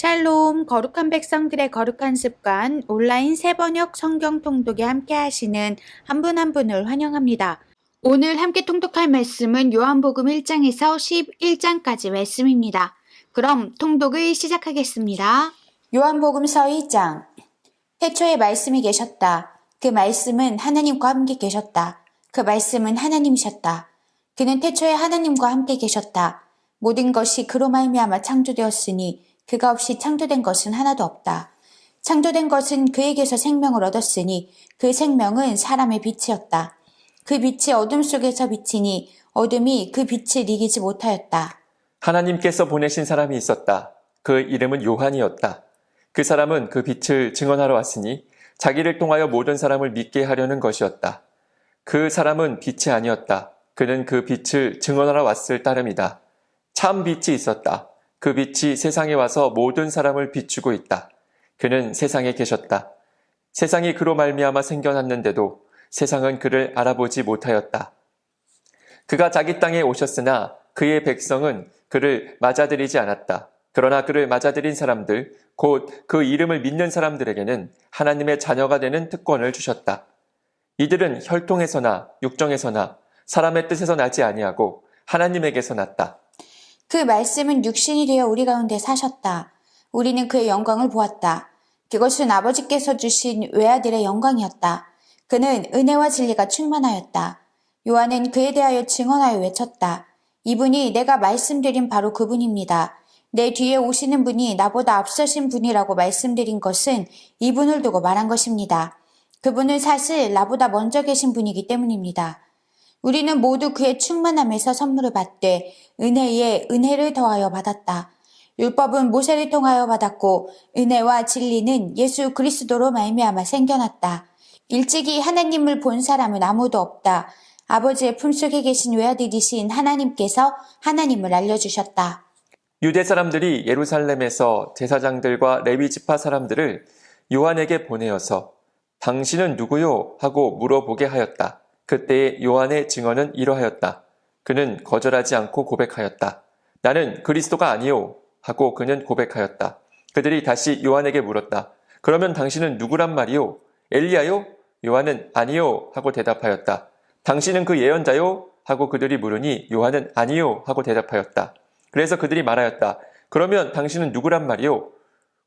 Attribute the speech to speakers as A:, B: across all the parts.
A: 샬롬, 거룩한 백성들의 거룩한 습관, 온라인 새번역 성경 통독에 함께 하시는 한 분 한 분을 환영합니다. 오늘 함께 통독할 말씀은 요한복음 1장에서 11장까지 말씀입니다. 그럼 통독을 시작하겠습니다. 요한복음서 1장. 태초에 말씀이 계셨다. 그 말씀은 하나님과 함께 계셨다. 그 말씀은 하나님이셨다. 그는 태초에 하나님과 함께 계셨다. 모든 것이 그로 말미암아 창조되었으니 그가 없이 창조된 것은 하나도 없다. 창조된 것은 그에게서 생명을 얻었으니 그 생명은 사람의 빛이었다. 그 빛이 어둠 속에서 비치니 어둠이 그 빛을 이기지 못하였다.
B: 하나님께서 보내신 사람이 있었다. 그 이름은 요한이었다. 그 사람은 그 빛을 증언하러 왔으니 자기를 통하여 모든 사람을 믿게 하려는 것이었다. 그 사람은 빛이 아니었다. 그는 그 빛을 증언하러 왔을 따름이다. 참 빛이 있었다. 그 빛이 세상에 와서 모든 사람을 비추고 있다. 그는 세상에 계셨다. 세상이 그로 말미암아 생겨났는데도 세상은 그를 알아보지 못하였다. 그가 자기 땅에 오셨으나 그의 백성은 그를 맞아들이지 않았다. 그러나 그를 맞아들인 사람들, 곧 그 이름을 믿는 사람들에게는 하나님의 자녀가 되는 특권을 주셨다. 이들은 혈통에서나 육정에서나 사람의 뜻에서 나지 아니하고 하나님에게서 났다.
A: 그 말씀은 육신이 되어 우리 가운데 사셨다. 우리는 그의 영광을 보았다. 그것은 아버지께서 주신 외아들의 영광이었다. 그는 은혜와 진리가 충만하였다. 요한은 그에 대하여 증언하여 외쳤다. 이분이 내가 말씀드린 바로 그분입니다. 내 뒤에 오시는 분이 나보다 앞서신 분이라고 말씀드린 것은 이분을 두고 말한 것입니다. 그분은 사실 나보다 먼저 계신 분이기 때문입니다. 우리는 모두 그의 충만함에서 선물을 받되 은혜에 은혜를 더하여 받았다. 율법은 모세를 통하여 받았고 은혜와 진리는 예수 그리스도로 말미암아 생겨났다. 일찍이 하나님을 본 사람은 아무도 없다. 아버지의 품속에 계신 외아들이신 하나님께서 하나님을 알려주셨다.
B: 유대 사람들이 예루살렘에서 제사장들과 레위 지파 사람들을 요한에게 보내어서 당신은 누구요? 하고 물어보게 하였다. 그때의 요한의 증언은 이러하였다. 그는 거절하지 않고 고백하였다. 나는 그리스도가 아니요 하고 그는 고백하였다. 그들이 다시 요한에게 물었다. 그러면 당신은 누구란 말이요? 엘리야요? 요한은 아니요 하고 대답하였다. 당신은 그 예언자요? 하고 그들이 물으니 요한은 아니요 하고 대답하였다. 그래서 그들이 말하였다. 그러면 당신은 누구란 말이요?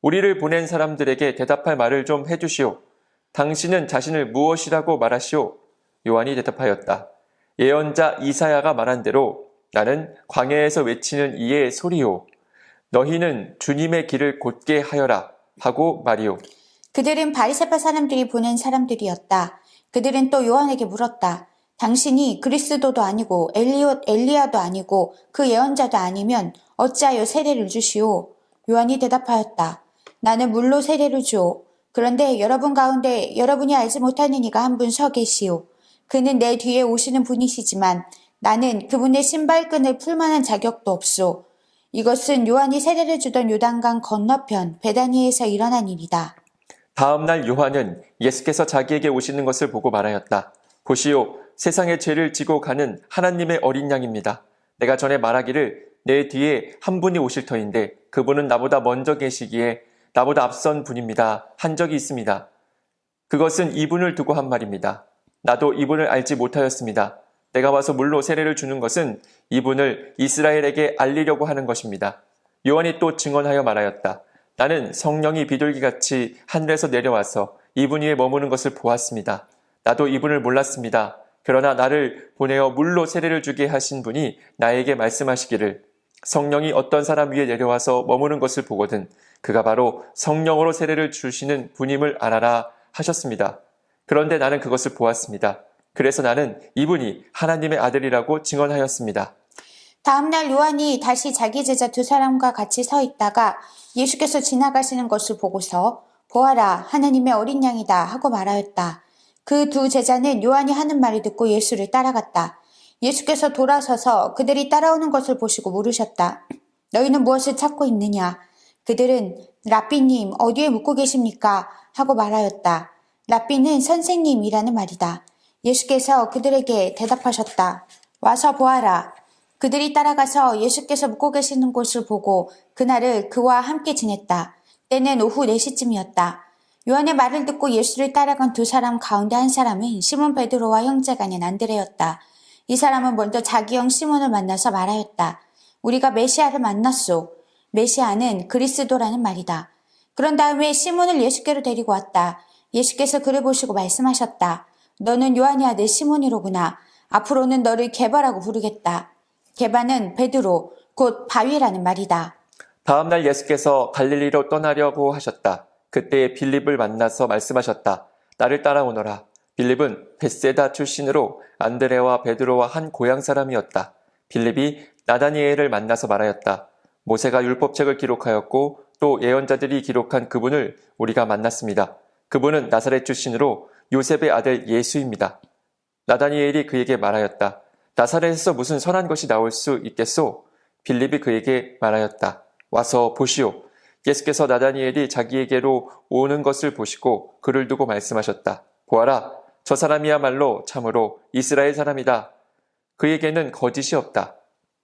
B: 우리를 보낸 사람들에게 대답할 말을 좀 해주시오. 당신은 자신을 무엇이라고 말하시오? 요한이 대답하였다. 예언자 이사야가 말한 대로 나는 광야에서 외치는 이의 소리요. 너희는 주님의 길을 곧게 하여라 하고 말이요.
A: 그들은 바리새파 사람들이 보낸 사람들이었다. 그들은 또 요한에게 물었다. 당신이 그리스도도 아니고 엘리야도 아니고 그 예언자도 아니면 어찌하여 세례를 주시오? 요한이 대답하였다. 나는 물로 세례를 주오. 그런데 여러분 가운데 여러분이 알지 못하는 이가 한 분 서 계시오. 그는 내 뒤에 오시는 분이시지만 나는 그분의 신발끈을 풀 만한 자격도 없소. 이것은 요한이 세례를 주던 요단강 건너편 베다니에서 일어난 일이다.
B: 다음 날 요한은 예수께서 자기에게 오시는 것을 보고 말하였다. 보시오, 세상의 죄를 지고 가는 하나님의 어린 양입니다. 내가 전에 말하기를 내 뒤에 한 분이 오실 터인데 그분은 나보다 먼저 계시기에 나보다 앞선 분입니다. 한 적이 있습니다. 그것은 이분을 두고 한 말입니다. 나도 이분을 알지 못하였습니다. 내가 와서 물로 세례를 주는 것은 이분을 이스라엘에게 알리려고 하는 것입니다. 요한이 또 증언하여 말하였다. 나는 성령이 비둘기같이 하늘에서 내려와서 이분 위에 머무는 것을 보았습니다. 나도 이분을 몰랐습니다. 그러나 나를 보내어 물로 세례를 주게 하신 분이 나에게 말씀하시기를 성령이 어떤 사람 위에 내려와서 머무는 것을 보거든 그가 바로 성령으로 세례를 주시는 분임을 알아라 하셨습니다. 그런데 나는 그것을 보았습니다. 그래서 나는 이분이 하나님의 아들이라고 증언하였습니다.
A: 다음 날 요한이 다시 자기 제자 두 사람과 같이 서 있다가 예수께서 지나가시는 것을 보고서 보아라 하나님의 어린 양이다 하고 말하였다. 그 두 제자는 요한이 하는 말을 듣고 예수를 따라갔다. 예수께서 돌아서서 그들이 따라오는 것을 보시고 물으셨다. 너희는 무엇을 찾고 있느냐? 그들은 랍비님 어디에 묵고 계십니까? 하고 말하였다. 랍비는 선생님이라는 말이다. 예수께서 그들에게 대답하셨다. 와서 보아라. 그들이 따라가서 예수께서 묵고 계시는 곳을 보고 그날을 그와 함께 지냈다. 때는 오후 4시쯤이었다. 요한의 말을 듣고 예수를 따라간 두 사람 가운데 한 사람은 시몬 베드로와 형제간인 안드레였다. 이 사람은 먼저 자기 형 시몬을 만나서 말하였다. 우리가 메시아를 만났소. 메시아는 그리스도라는 말이다. 그런 다음에 시몬을 예수께로 데리고 왔다. 예수께서 그를 보시고 말씀하셨다. 너는 요한의 아들 시몬이로구나. 앞으로는 너를 게바라고 부르겠다. 게바는 베드로, 곧 바위라는 말이다.
B: 다음날 예수께서 갈릴리로 떠나려고 하셨다. 그때 빌립을 만나서 말씀하셨다. 나를 따라오너라. 빌립은 벳세다 출신으로 안드레와 베드로와 한 고향 사람이었다. 빌립이 나다니엘을 만나서 말하였다. 모세가 율법책을 기록하였고 또 예언자들이 기록한 그분을 우리가 만났습니다. 그분은 나사렛 출신으로 요셉의 아들 예수입니다. 나다니엘이 그에게 말하였다. 나사렛에서 무슨 선한 것이 나올 수 있겠소? 빌립이 그에게 말하였다. 와서 보시오. 예수께서 나다니엘이 자기에게로 오는 것을 보시고 그를 두고 말씀하셨다. 보아라, 저 사람이야말로 참으로 이스라엘 사람이다. 그에게는 거짓이 없다.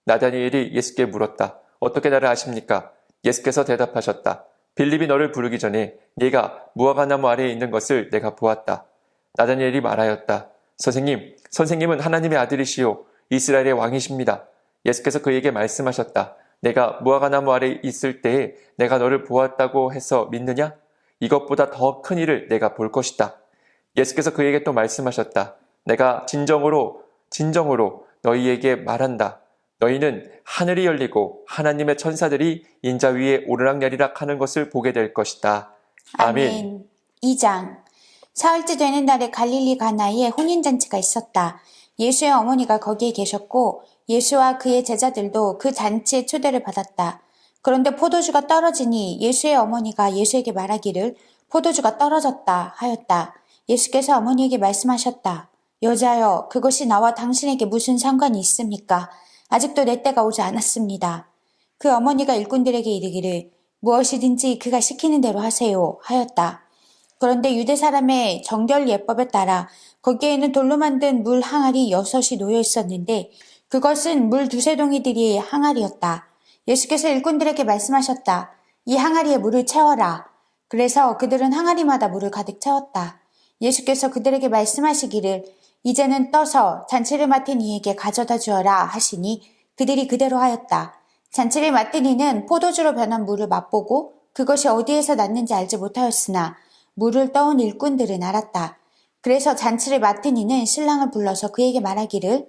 B: 나다니엘이 예수께 물었다. 어떻게 나를 아십니까? 예수께서 대답하셨다. 빌립이 너를 부르기 전에 네가 무화과나무 아래에 있는 것을 내가 보았다. 나다니엘이 말하였다. 선생님은 하나님의 아들이시요 이스라엘의 왕이십니다. 예수께서 그에게 말씀하셨다. 내가 무화과나무 아래에 있을 때에 내가 너를 보았다고 해서 믿느냐? 이것보다 더 큰 일을 내가 볼 것이다. 예수께서 그에게 또 말씀하셨다. 내가 진정으로 너희에게 말한다. 너희는 하늘이 열리고 하나님의 천사들이 인자 위에 오르락내리락 하는 것을 보게 될 것이다. 아멘.
A: 2장. 사흘째 되는 날에 갈릴리 가나에 혼인잔치가 있었다. 예수의 어머니가 거기에 계셨고 예수와 그의 제자들도 그 잔치에 초대를 받았다. 그런데 포도주가 떨어지니 예수의 어머니가 예수에게 말하기를 포도주가 떨어졌다 하였다. 예수께서 어머니에게 말씀하셨다. 여자여, 그것이 나와 당신에게 무슨 상관이 있습니까? 아직도 내 때가 오지 않았습니다. 그 어머니가 일꾼들에게 이르기를 무엇이든지 그가 시키는 대로 하세요 하였다. 그런데 유대 사람의 정결 예법에 따라 거기에는 돌로 만든 물 항아리 6이 놓여 있었는데 그것은 물 2-3동이들이 항아리였다. 예수께서 일꾼들에게 말씀하셨다. 이 항아리에 물을 채워라. 그래서 그들은 항아리마다 물을 가득 채웠다. 예수께서 그들에게 말씀하시기를 이제는 떠서 잔치를 맡은 이에게 가져다 주어라 하시니 그들이 그대로 하였다. 잔치를 맡은 이는 포도주로 변한 물을 맛보고 그것이 어디에서 났는지 알지 못하였으나 물을 떠온 일꾼들은 알았다. 그래서 잔치를 맡은 이는 신랑을 불러서 그에게 말하기를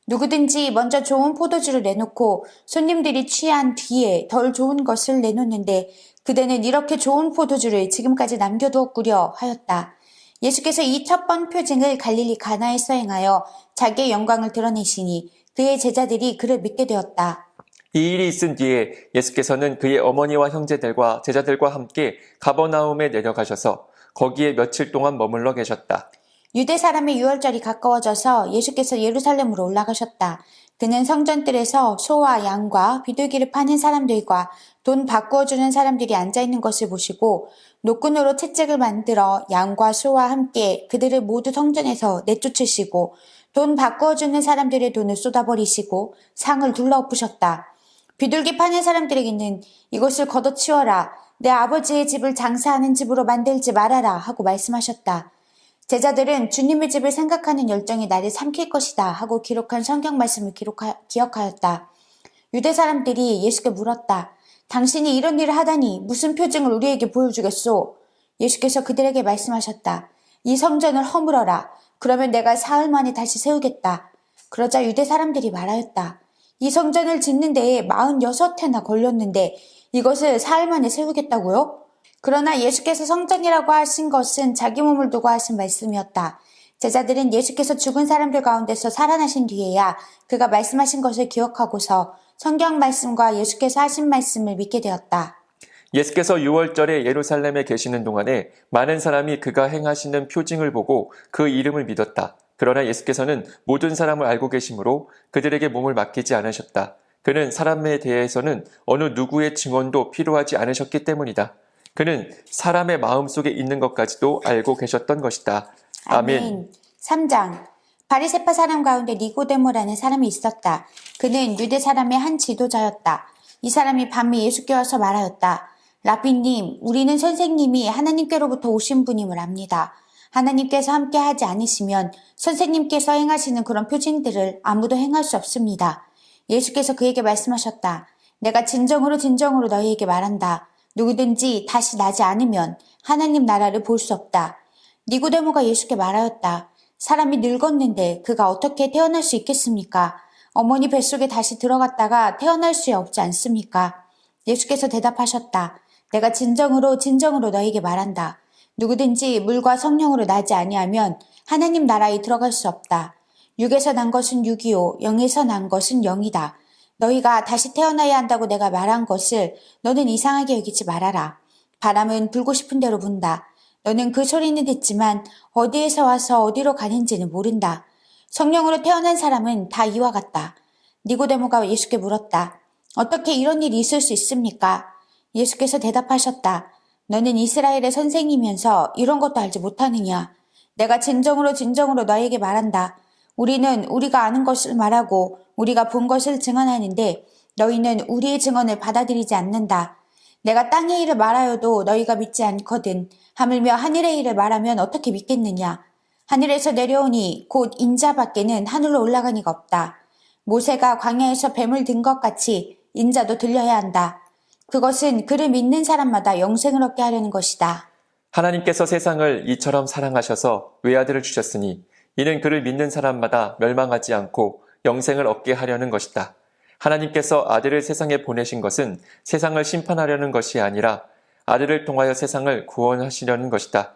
A: 누구든지 먼저 좋은 포도주를 내놓고 손님들이 취한 뒤에 덜 좋은 것을 내놓는데 그대는 이렇게 좋은 포도주를 지금까지 남겨두었구려 하였다. 예수께서 이 첫 번 표징을 갈릴리 가나에서 행하여 자기의 영광을 드러내시니 그의 제자들이 그를 믿게 되었다.
B: 이 일이 있은 뒤에 예수께서는 그의 어머니와 형제들과 제자들과 함께 가버나움에 내려가셔서 거기에 며칠 동안 머물러 계셨다.
A: 유대 사람의 유월절이 가까워져서 예수께서 예루살렘으로 올라가셨다. 그는 성전뜰에서 소와 양과 비둘기를 파는 사람들과 돈 바꾸어 주는 사람들이 앉아있는 것을 보시고 노끈으로 채찍을 만들어 양과 소와 함께 그들을 모두 성전에서 내쫓으시고 돈 바꾸어 주는 사람들의 돈을 쏟아버리시고 상을 둘러엎으셨다. 비둘기 파는 사람들에게는 이것을 걷어치워라. 내 아버지의 집을 장사하는 집으로 만들지 말아라 하고 말씀하셨다. 제자들은 주님의 집을 생각하는 열정이 나를 삼킬 것이다 하고 기록한 성경 말씀을 기억하였다. 유대 사람들이 예수께 물었다. 당신이 이런 일을 하다니 무슨 표징을 우리에게 보여주겠소? 예수께서 그들에게 말씀하셨다. 이 성전을 허물어라. 그러면 내가 사흘 만에 다시 세우겠다. 그러자 유대 사람들이 말하였다. 이 성전을 짓는 데에 46해나 걸렸는데 이것을 사흘 만에 세우겠다고요? 그러나 예수께서 성전이라고 하신 것은 자기 몸을 두고 하신 말씀이었다. 제자들은 예수께서 죽은 사람들 가운데서 살아나신 뒤에야 그가 말씀하신 것을 기억하고서 성경 말씀과 예수께서 하신 말씀을 믿게 되었다.
B: 예수께서 유월절에 예루살렘에 계시는 동안에 많은 사람이 그가 행하시는 표징을 보고 그 이름을 믿었다. 그러나 예수께서는 모든 사람을 알고 계시므로 그들에게 몸을 맡기지 않으셨다. 그는 사람에 대해서는 어느 누구의 증언도 필요하지 않으셨기 때문이다. 그는 사람의 마음속에 있는 것까지도 알고 계셨던 것이다. 아멘.
A: 3장. 바리새파 사람 가운데 니고데모라는 사람이 있었다. 그는 유대 사람의 한 지도자였다. 이 사람이 밤에 예수께 와서 말하였다. 라비님, 우리는 선생님이 하나님께로부터 오신 분임을 압니다. 하나님께서 함께 하지 않으시면 선생님께서 행하시는 그런 표징들을 아무도 행할 수 없습니다. 예수께서 그에게 말씀하셨다. 내가 진정으로 너희에게 말한다. 누구든지 다시 나지 않으면 하나님 나라를 볼 수 없다. 니고데모가 예수께 말하였다. 사람이 늙었는데 그가 어떻게 태어날 수 있겠습니까? 어머니 뱃속에 다시 들어갔다가 태어날 수 없지 않습니까? 예수께서 대답하셨다. 내가 진정으로 너희에게 말한다. 누구든지 물과 성령으로 나지 아니하면 하나님 나라에 들어갈 수 없다. 육에서 난 것은 육이요 영에서 난 것은 영이다. 너희가 다시 태어나야 한다고 내가 말한 것을 너는 이상하게 여기지 말아라. 바람은 불고 싶은 대로 분다. 너는 그 소리는 듣지만 어디에서 와서 어디로 가는지는 모른다. 성령으로 태어난 사람은 다 이와 같다. 니고데모가 예수께 물었다. 어떻게 이런 일이 있을 수 있습니까? 예수께서 대답하셨다. 너는 이스라엘의 선생이면서 이런 것도 알지 못하느냐? 내가 진정으로 너에게 말한다. 우리는 우리가 아는 것을 말하고 우리가 본 것을 증언하는데 너희는 우리의 증언을 받아들이지 않는다. 내가 땅의 일을 말하여도 너희가 믿지 않거든. 하물며 하늘의 일을 말하면 어떻게 믿겠느냐? 하늘에서 내려오니 곧 인자 밖에는 하늘로 올라가니가 없다. 모세가 광야에서 뱀을 든 것 같이 인자도 들려야 한다. 그것은 그를 믿는 사람마다 영생을 얻게 하려는 것이다.
B: 하나님께서 세상을 이처럼 사랑하셔서 외아들을 주셨으니 이는 그를 믿는 사람마다 멸망하지 않고 영생을 얻게 하려는 것이다. 하나님께서 아들을 세상에 보내신 것은 세상을 심판하려는 것이 아니라 아들을 통하여 세상을 구원하시려는 것이다.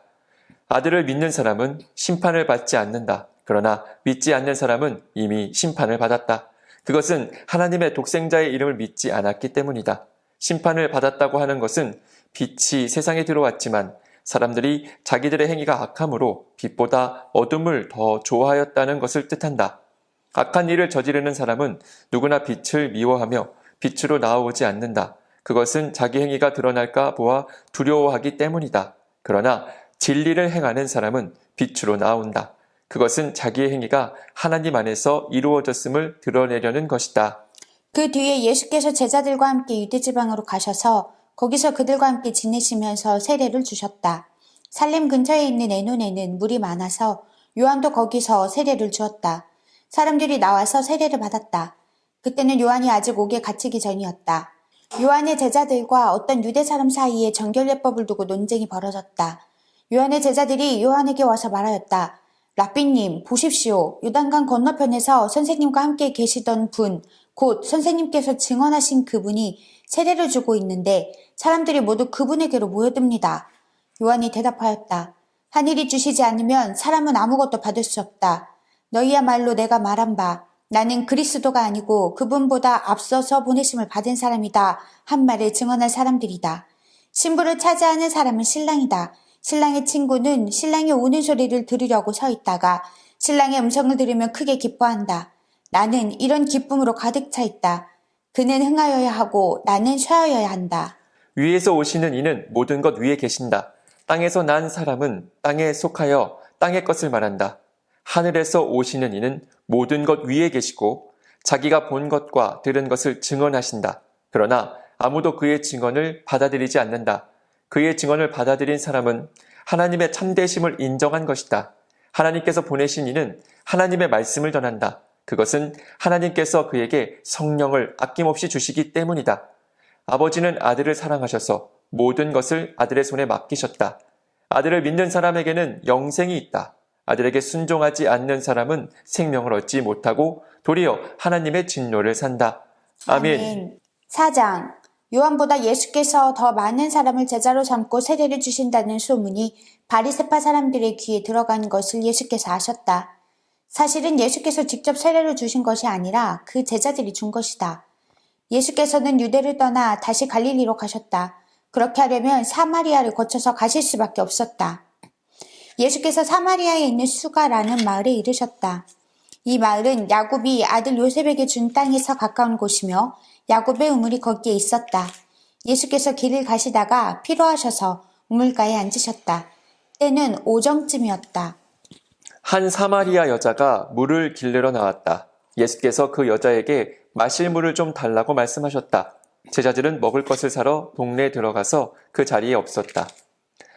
B: 아들을 믿는 사람은 심판을 받지 않는다. 그러나 믿지 않는 사람은 이미 심판을 받았다. 그것은 하나님의 독생자의 이름을 믿지 않았기 때문이다. 심판을 받았다고 하는 것은 빛이 세상에 들어왔지만 사람들이 자기들의 행위가 악함으로 빛보다 어둠을 더 좋아하였다는 것을 뜻한다. 악한 일을 저지르는 사람은 누구나 빛을 미워하며 빛으로 나오지 않는다. 그것은 자기 행위가 드러날까 보아 두려워하기 때문이다. 그러나 진리를 행하는 사람은 빛으로 나온다. 그것은 자기의 행위가 하나님 안에서 이루어졌음을 드러내려는 것이다.
A: 그 뒤에 예수께서 제자들과 함께 유대지방으로 가셔서 거기서 그들과 함께 지내시면서 세례를 주셨다. 살렘 근처에 있는 에논에는 물이 많아서 요한도 거기서 세례를 주었다. 사람들이 나와서 세례를 받았다. 그때는 요한이 아직 옥에 갇히기 전이었다. 요한의 제자들과 어떤 유대 사람 사이에 정결례법을 두고 논쟁이 벌어졌다. 요한의 제자들이 요한에게 와서 말하였다. 라비님, 보십시오. 요단강 건너편에서 선생님과 함께 계시던 분, 곧 선생님께서 증언하신 그분이 세례를 주고 있는데 사람들이 모두 그분에게로 모여듭니다. 요한이 대답하였다. 하늘이 주시지 않으면 사람은 아무것도 받을 수 없다. 너희야말로 내가 말한 바 나는 그리스도가 아니고 그분보다 앞서서 보내심을 받은 사람이다 한 말을 증언할 사람들이다. 신부를 차지하는 사람은 신랑이다. 신랑의 친구는 신랑이 오는 소리를 들으려고 서 있다가 신랑의 음성을 들으면 크게 기뻐한다. 나는 이런 기쁨으로 가득 차 있다. 그는 흥하여야 하고 나는 쉬어야 한다.
B: 위에서 오시는 이는 모든 것 위에 계신다. 땅에서 난 사람은 땅에 속하여 땅의 것을 말한다. 하늘에서 오시는 이는 모든 것 위에 계시고 자기가 본 것과 들은 것을 증언하신다. 그러나 아무도 그의 증언을 받아들이지 않는다. 그의 증언을 받아들인 사람은 하나님의 참되심을 인정한 것이다. 하나님께서 보내신 이는 하나님의 말씀을 전한다. 그것은 하나님께서 그에게 성령을 아낌없이 주시기 때문이다. 아버지는 아들을 사랑하셔서 모든 것을 아들의 손에 맡기셨다. 아들을 믿는 사람에게는 영생이 있다. 아들에게 순종하지 않는 사람은 생명을 얻지 못하고 도리어 하나님의 진노를 산다. 아멘.
A: 4장. 요한보다 예수께서 더 많은 사람을 제자로 삼고 세례를 주신다는 소문이 바리새파 사람들의 귀에 들어간 것을 예수께서 아셨다. 사실은 예수께서 직접 세례를 주신 것이 아니라 그 제자들이 준 것이다. 예수께서는 유대를 떠나 다시 갈릴리로 가셨다. 그렇게 하려면 사마리아를 거쳐서 가실 수밖에 없었다. 예수께서 사마리아에 있는 수가라는 마을에 이르셨다. 이 마을은 야곱이 아들 요셉에게 준 땅에서 가까운 곳이며 야곱의 우물이 거기에 있었다. 예수께서 길을 가시다가 피로하셔서 우물가에 앉으셨다. 때는 오정쯤이었다.
B: 한 사마리아 여자가 물을 길르러 나왔다. 예수께서 그 여자에게 마실 물을 좀 달라고 말씀하셨다. 제자들은 먹을 것을 사러 동네에 들어가서 그 자리에 없었다.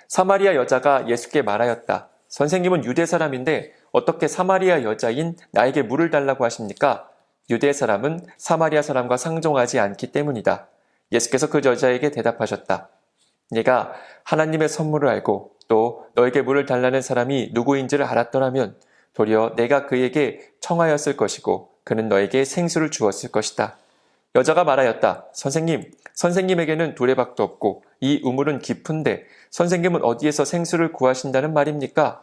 B: 사마리아 여자가 예수께 말하였다. 선생님은 유대 사람인데 어떻게 사마리아 여자인 나에게 물을 달라고 하십니까? 유대 사람은 사마리아 사람과 상종하지 않기 때문이다. 예수께서 그 여자에게 대답하셨다. 네가 하나님의 선물을 알고 또 너에게 물을 달라는 사람이 누구인지를 알았더라면 도리어 내가 그에게 청하였을 것이고 그는 너에게 생수를 주었을 것이다. 여자가 말하였다. 선생님, 선생님에게는 두레박도 없고 이 우물은 깊은데 선생님은 어디에서 생수를 구하신다는 말입니까?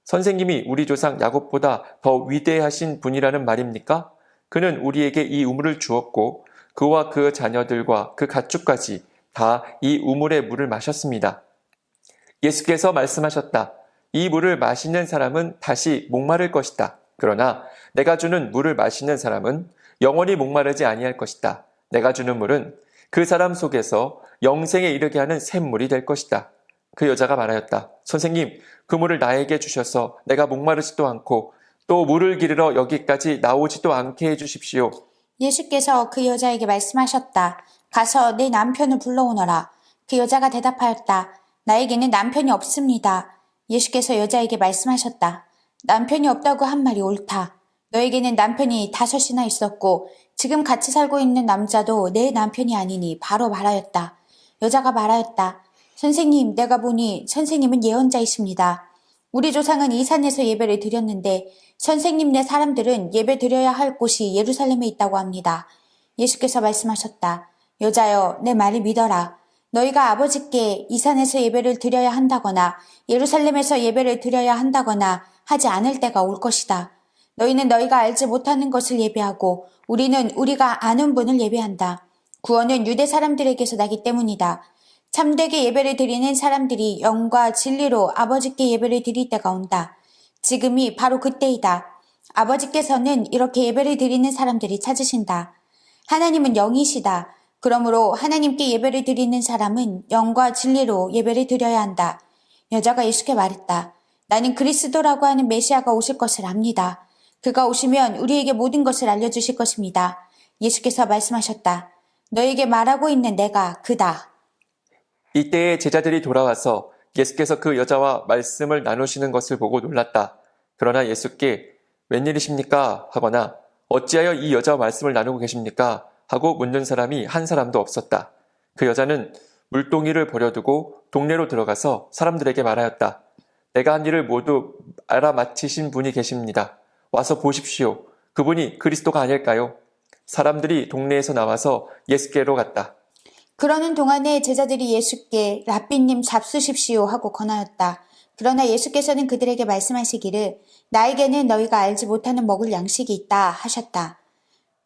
B: 선생님이 우리 조상 야곱보다 더 위대하신 분이라는 말입니까? 그는 우리에게 이 우물을 주었고 그와 그 자녀들과 그 가축까지 다 이 우물의 물을 마셨습니다. 예수께서 말씀하셨다. 이 물을 마시는 사람은 다시 목마를 것이다. 그러나 내가 주는 물을 마시는 사람은 영원히 목마르지 아니할 것이다. 내가 주는 물은 그 사람 속에서 영생에 이르게 하는 샘물이 될 것이다. 그 여자가 말하였다. 선생님, 그 물을 나에게 주셔서 내가 목마르지도 않고 또 물을 기르러 여기까지 나오지도 않게 해주십시오.
A: 예수께서 그 여자에게 말씀하셨다. 가서 내 남편을 불러오너라. 그 여자가 대답하였다. 나에게는 남편이 없습니다. 예수께서 여자에게 말씀하셨다. 남편이 없다고 한 말이 옳다. 너에게는 남편이 5이나 있었고 지금 같이 살고 있는 남자도 내 남편이 아니니 바로 말하였다. 여자가 말하였다. 선생님, 내가 보니 선생님은 예언자이십니다. 우리 조상은 이 산에서 예배를 드렸는데 선생님네 사람들은 예배 드려야 할 곳이 예루살렘에 있다고 합니다. 예수께서 말씀하셨다. 여자여, 내 말을 믿어라. 너희가 아버지께 이 산에서 예배를 드려야 한다거나 예루살렘에서 예배를 드려야 한다거나 하지 않을 때가 올 것이다. 너희는 너희가 알지 못하는 것을 예배하고 우리는 우리가 아는 분을 예배한다. 구원은 유대 사람들에게서 나기 때문이다. 참되게 예배를 드리는 사람들이 영과 진리로 아버지께 예배를 드릴 때가 온다. 지금이 바로 그때이다. 아버지께서는 이렇게 예배를 드리는 사람들이 찾으신다. 하나님은 영이시다. 그러므로 하나님께 예배를 드리는 사람은 영과 진리로 예배를 드려야 한다. 여자가 예수께 말했다. 나는 그리스도라고 하는 메시아가 오실 것을 압니다. 그가 오시면 우리에게 모든 것을 알려주실 것입니다. 예수께서 말씀하셨다. 너에게 말하고 있는 내가 그다.
B: 이때에 제자들이 돌아와서 예수께서 그 여자와 말씀을 나누시는 것을 보고 놀랐다. 그러나 예수께 웬일이십니까? 하거나 어찌하여 이 여자와 말씀을 나누고 계십니까? 하고 묻는 사람이 한 사람도 없었다. 그 여자는 물동이를 버려두고 동네로 들어가서 사람들에게 말하였다. 내가 한 일을 모두 알아맞히신 분이 계십니다. 와서 보십시오. 그분이 그리스도가 아닐까요? 사람들이 동네에서 나와서 예수께로 갔다.
A: 그러는 동안에 제자들이 예수께 랍비님 잡수십시오 하고 권하였다. 그러나 예수께서는 그들에게 말씀하시기를 나에게는 너희가 알지 못하는 먹을 양식이 있다 하셨다.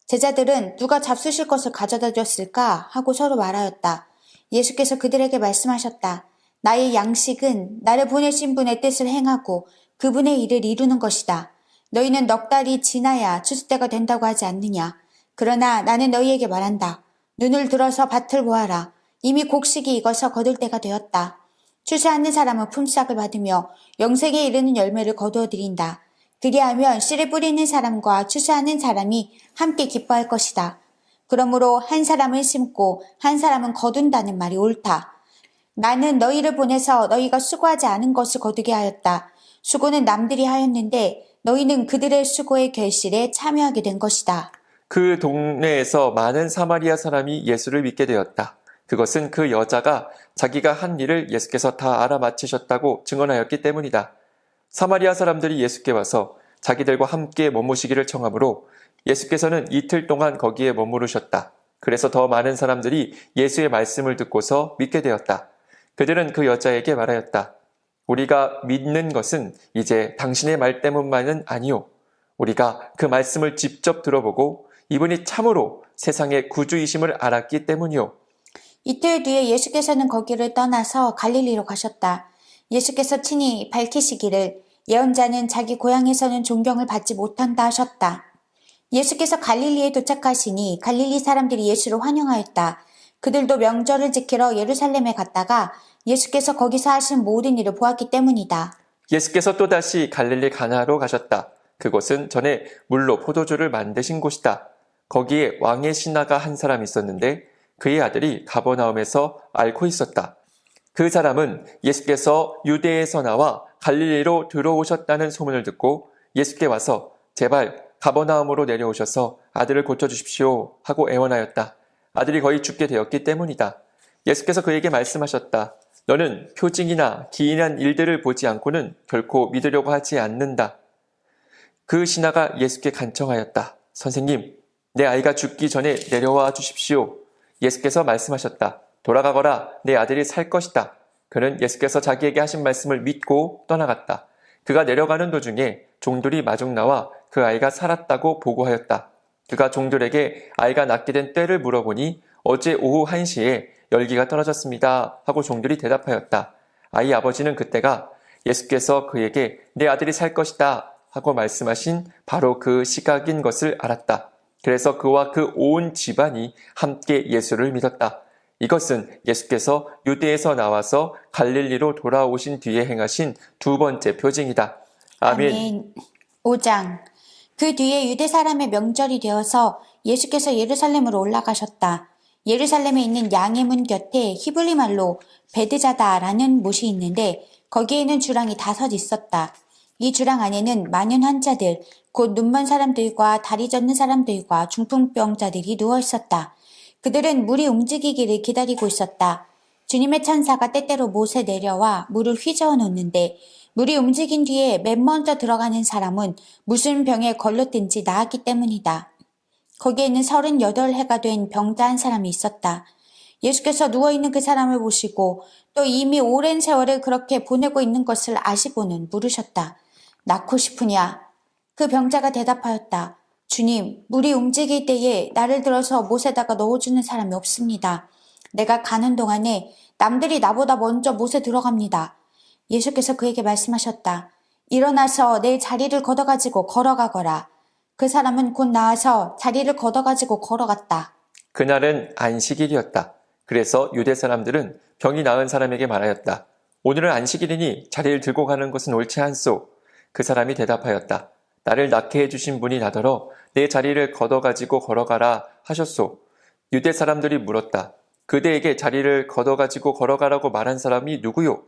A: 제자들은 누가 잡수실 것을 가져다 줬을까 하고 서로 말하였다. 예수께서 그들에게 말씀하셨다. 나의 양식은 나를 보내신 분의 뜻을 행하고 그분의 일을 이루는 것이다. 너희는 넉 달이 지나야 추수 때가 된다고 하지 않느냐. 그러나 나는 너희에게 말한다. 눈을 들어서 밭을 보아라. 이미 곡식이 익어서 거둘 때가 되었다. 추수하는 사람은 품삯을 받으며 영생에 이르는 열매를 거두어 드린다. 그리하면 씨를 뿌리는 사람과 추수하는 사람이 함께 기뻐할 것이다. 그러므로 한 사람은 심고 한 사람은 거둔다는 말이 옳다. 나는 너희를 보내서 너희가 수고하지 않은 것을 거두게 하였다. 수고는 남들이 하였는데 너희는 그들의 수고의 결실에 참여하게 된 것이다.
B: 그 동네에서 많은 사마리아 사람이 예수를 믿게 되었다. 그것은 그 여자가 자기가 한 일을 예수께서 다 알아맞히셨다고 증언하였기 때문이다. 사마리아 사람들이 예수께 와서 자기들과 함께 머무시기를 청하므로 예수께서는 이틀 동안 거기에 머무르셨다. 그래서 더 많은 사람들이 예수의 말씀을 듣고서 믿게 되었다. 그들은 그 여자에게 말하였다. 우리가 믿는 것은 이제 당신의 말 때문만은 아니오. 우리가 그 말씀을 직접 들어보고 이분이 참으로 세상의 구주이심을 알았기 때문이오.
A: 이틀 뒤에 예수께서는 거기를 떠나서 갈릴리로 가셨다. 예수께서 친히 밝히시기를 예언자는 자기 고향에서는 존경을 받지 못한다 하셨다. 예수께서 갈릴리에 도착하시니 갈릴리 사람들이 예수를 환영하였다. 그들도 명절을 지키러 예루살렘에 갔다가 예수께서 거기서 하신 모든 일을 보았기 때문이다.
B: 예수께서 또다시 갈릴리 가나로 가셨다. 그곳은 전에 물로 포도주를 만드신 곳이다. 거기에 왕의 신하가 한 사람 있었는데 그의 아들이 가버나움에서 앓고 있었다. 그 사람은 예수께서 유대에서 나와 갈릴리로 들어오셨다는 소문을 듣고 예수께 와서 제발 가버나움으로 내려오셔서 아들을 고쳐주십시오 하고 애원하였다. 아들이 거의 죽게 되었기 때문이다. 예수께서 그에게 말씀하셨다. 너는 표징이나 기이한 일들을 보지 않고는 결코 믿으려고 하지 않는다. 그 신하가 예수께 간청하였다. 선생님, 내 아이가 죽기 전에 내려와 주십시오. 예수께서 말씀하셨다. 돌아가거라, 내 아들이 살 것이다. 그는 예수께서 자기에게 하신 말씀을 믿고 떠나갔다. 그가 내려가는 도중에 종들이 마중 나와 그 아이가 살았다고 보고하였다. 그가 종들에게 아이가 낳게 된 때를 물어보니 어제 오후 1시에 열기가 떨어졌습니다 하고 종들이 대답하였다. 아이 아버지는 그때가 예수께서 그에게 내 아들이 살 것이다 하고 말씀하신 바로 그 시각인 것을 알았다. 그래서 그와 그 온 집안이 함께 예수를 믿었다. 이것은 예수께서 유대에서 나와서 갈릴리로 돌아오신 뒤에 행하신 두 번째 표징이다. 아멘.
A: 5장. 그 뒤에 유대 사람의 명절이 되어서 예수께서 예루살렘으로 올라가셨다. 예루살렘에 있는 양의 문 곁에 히브리 말로 베드자다라는 못이 있는데 거기에는 주랑이 5 있었다. 이 주랑 안에는 많은 환자들, 곧 눈먼 사람들과 다리 젖는 사람들과 중풍병자들이 누워 있었다. 그들은 물이 움직이기를 기다리고 있었다. 주님의 천사가 때때로 못에 내려와 물을 휘저어 놓는데 물이 움직인 뒤에 맨 먼저 들어가는 사람은 무슨 병에 걸렸든지 나았기 때문이다. 거기에는 38해가 된 병자 한 사람이 있었다. 예수께서 누워있는 그 사람을 보시고 또 이미 오랜 세월을 그렇게 보내고 있는 것을 아시고는 물으셨다. 낳고 싶으냐? 그 병자가 대답하였다. 주님, 물이 움직일 때에 나를 들어서 못에다가 넣어주는 사람이 없습니다. 내가 가는 동안에 남들이 나보다 먼저 못에 들어갑니다. 예수께서 그에게 말씀하셨다. 일어나서 내 자리를 걷어가지고 걸어가거라. 그 사람은 곧 나와서 자리를 걷어가지고 걸어갔다.
B: 그날은 안식일이었다. 그래서 유대 사람들은 병이 나은 사람에게 말하였다. 오늘은 안식일이니 자리를 들고 가는 것은 옳지 않소. 그 사람이 대답하였다. 나를 낳게 해주신 분이 나더러 내 자리를 걷어가지고 걸어가라 하셨소. 유대 사람들이 물었다. 그대에게 자리를 걷어가지고 걸어가라고 말한 사람이 누구요?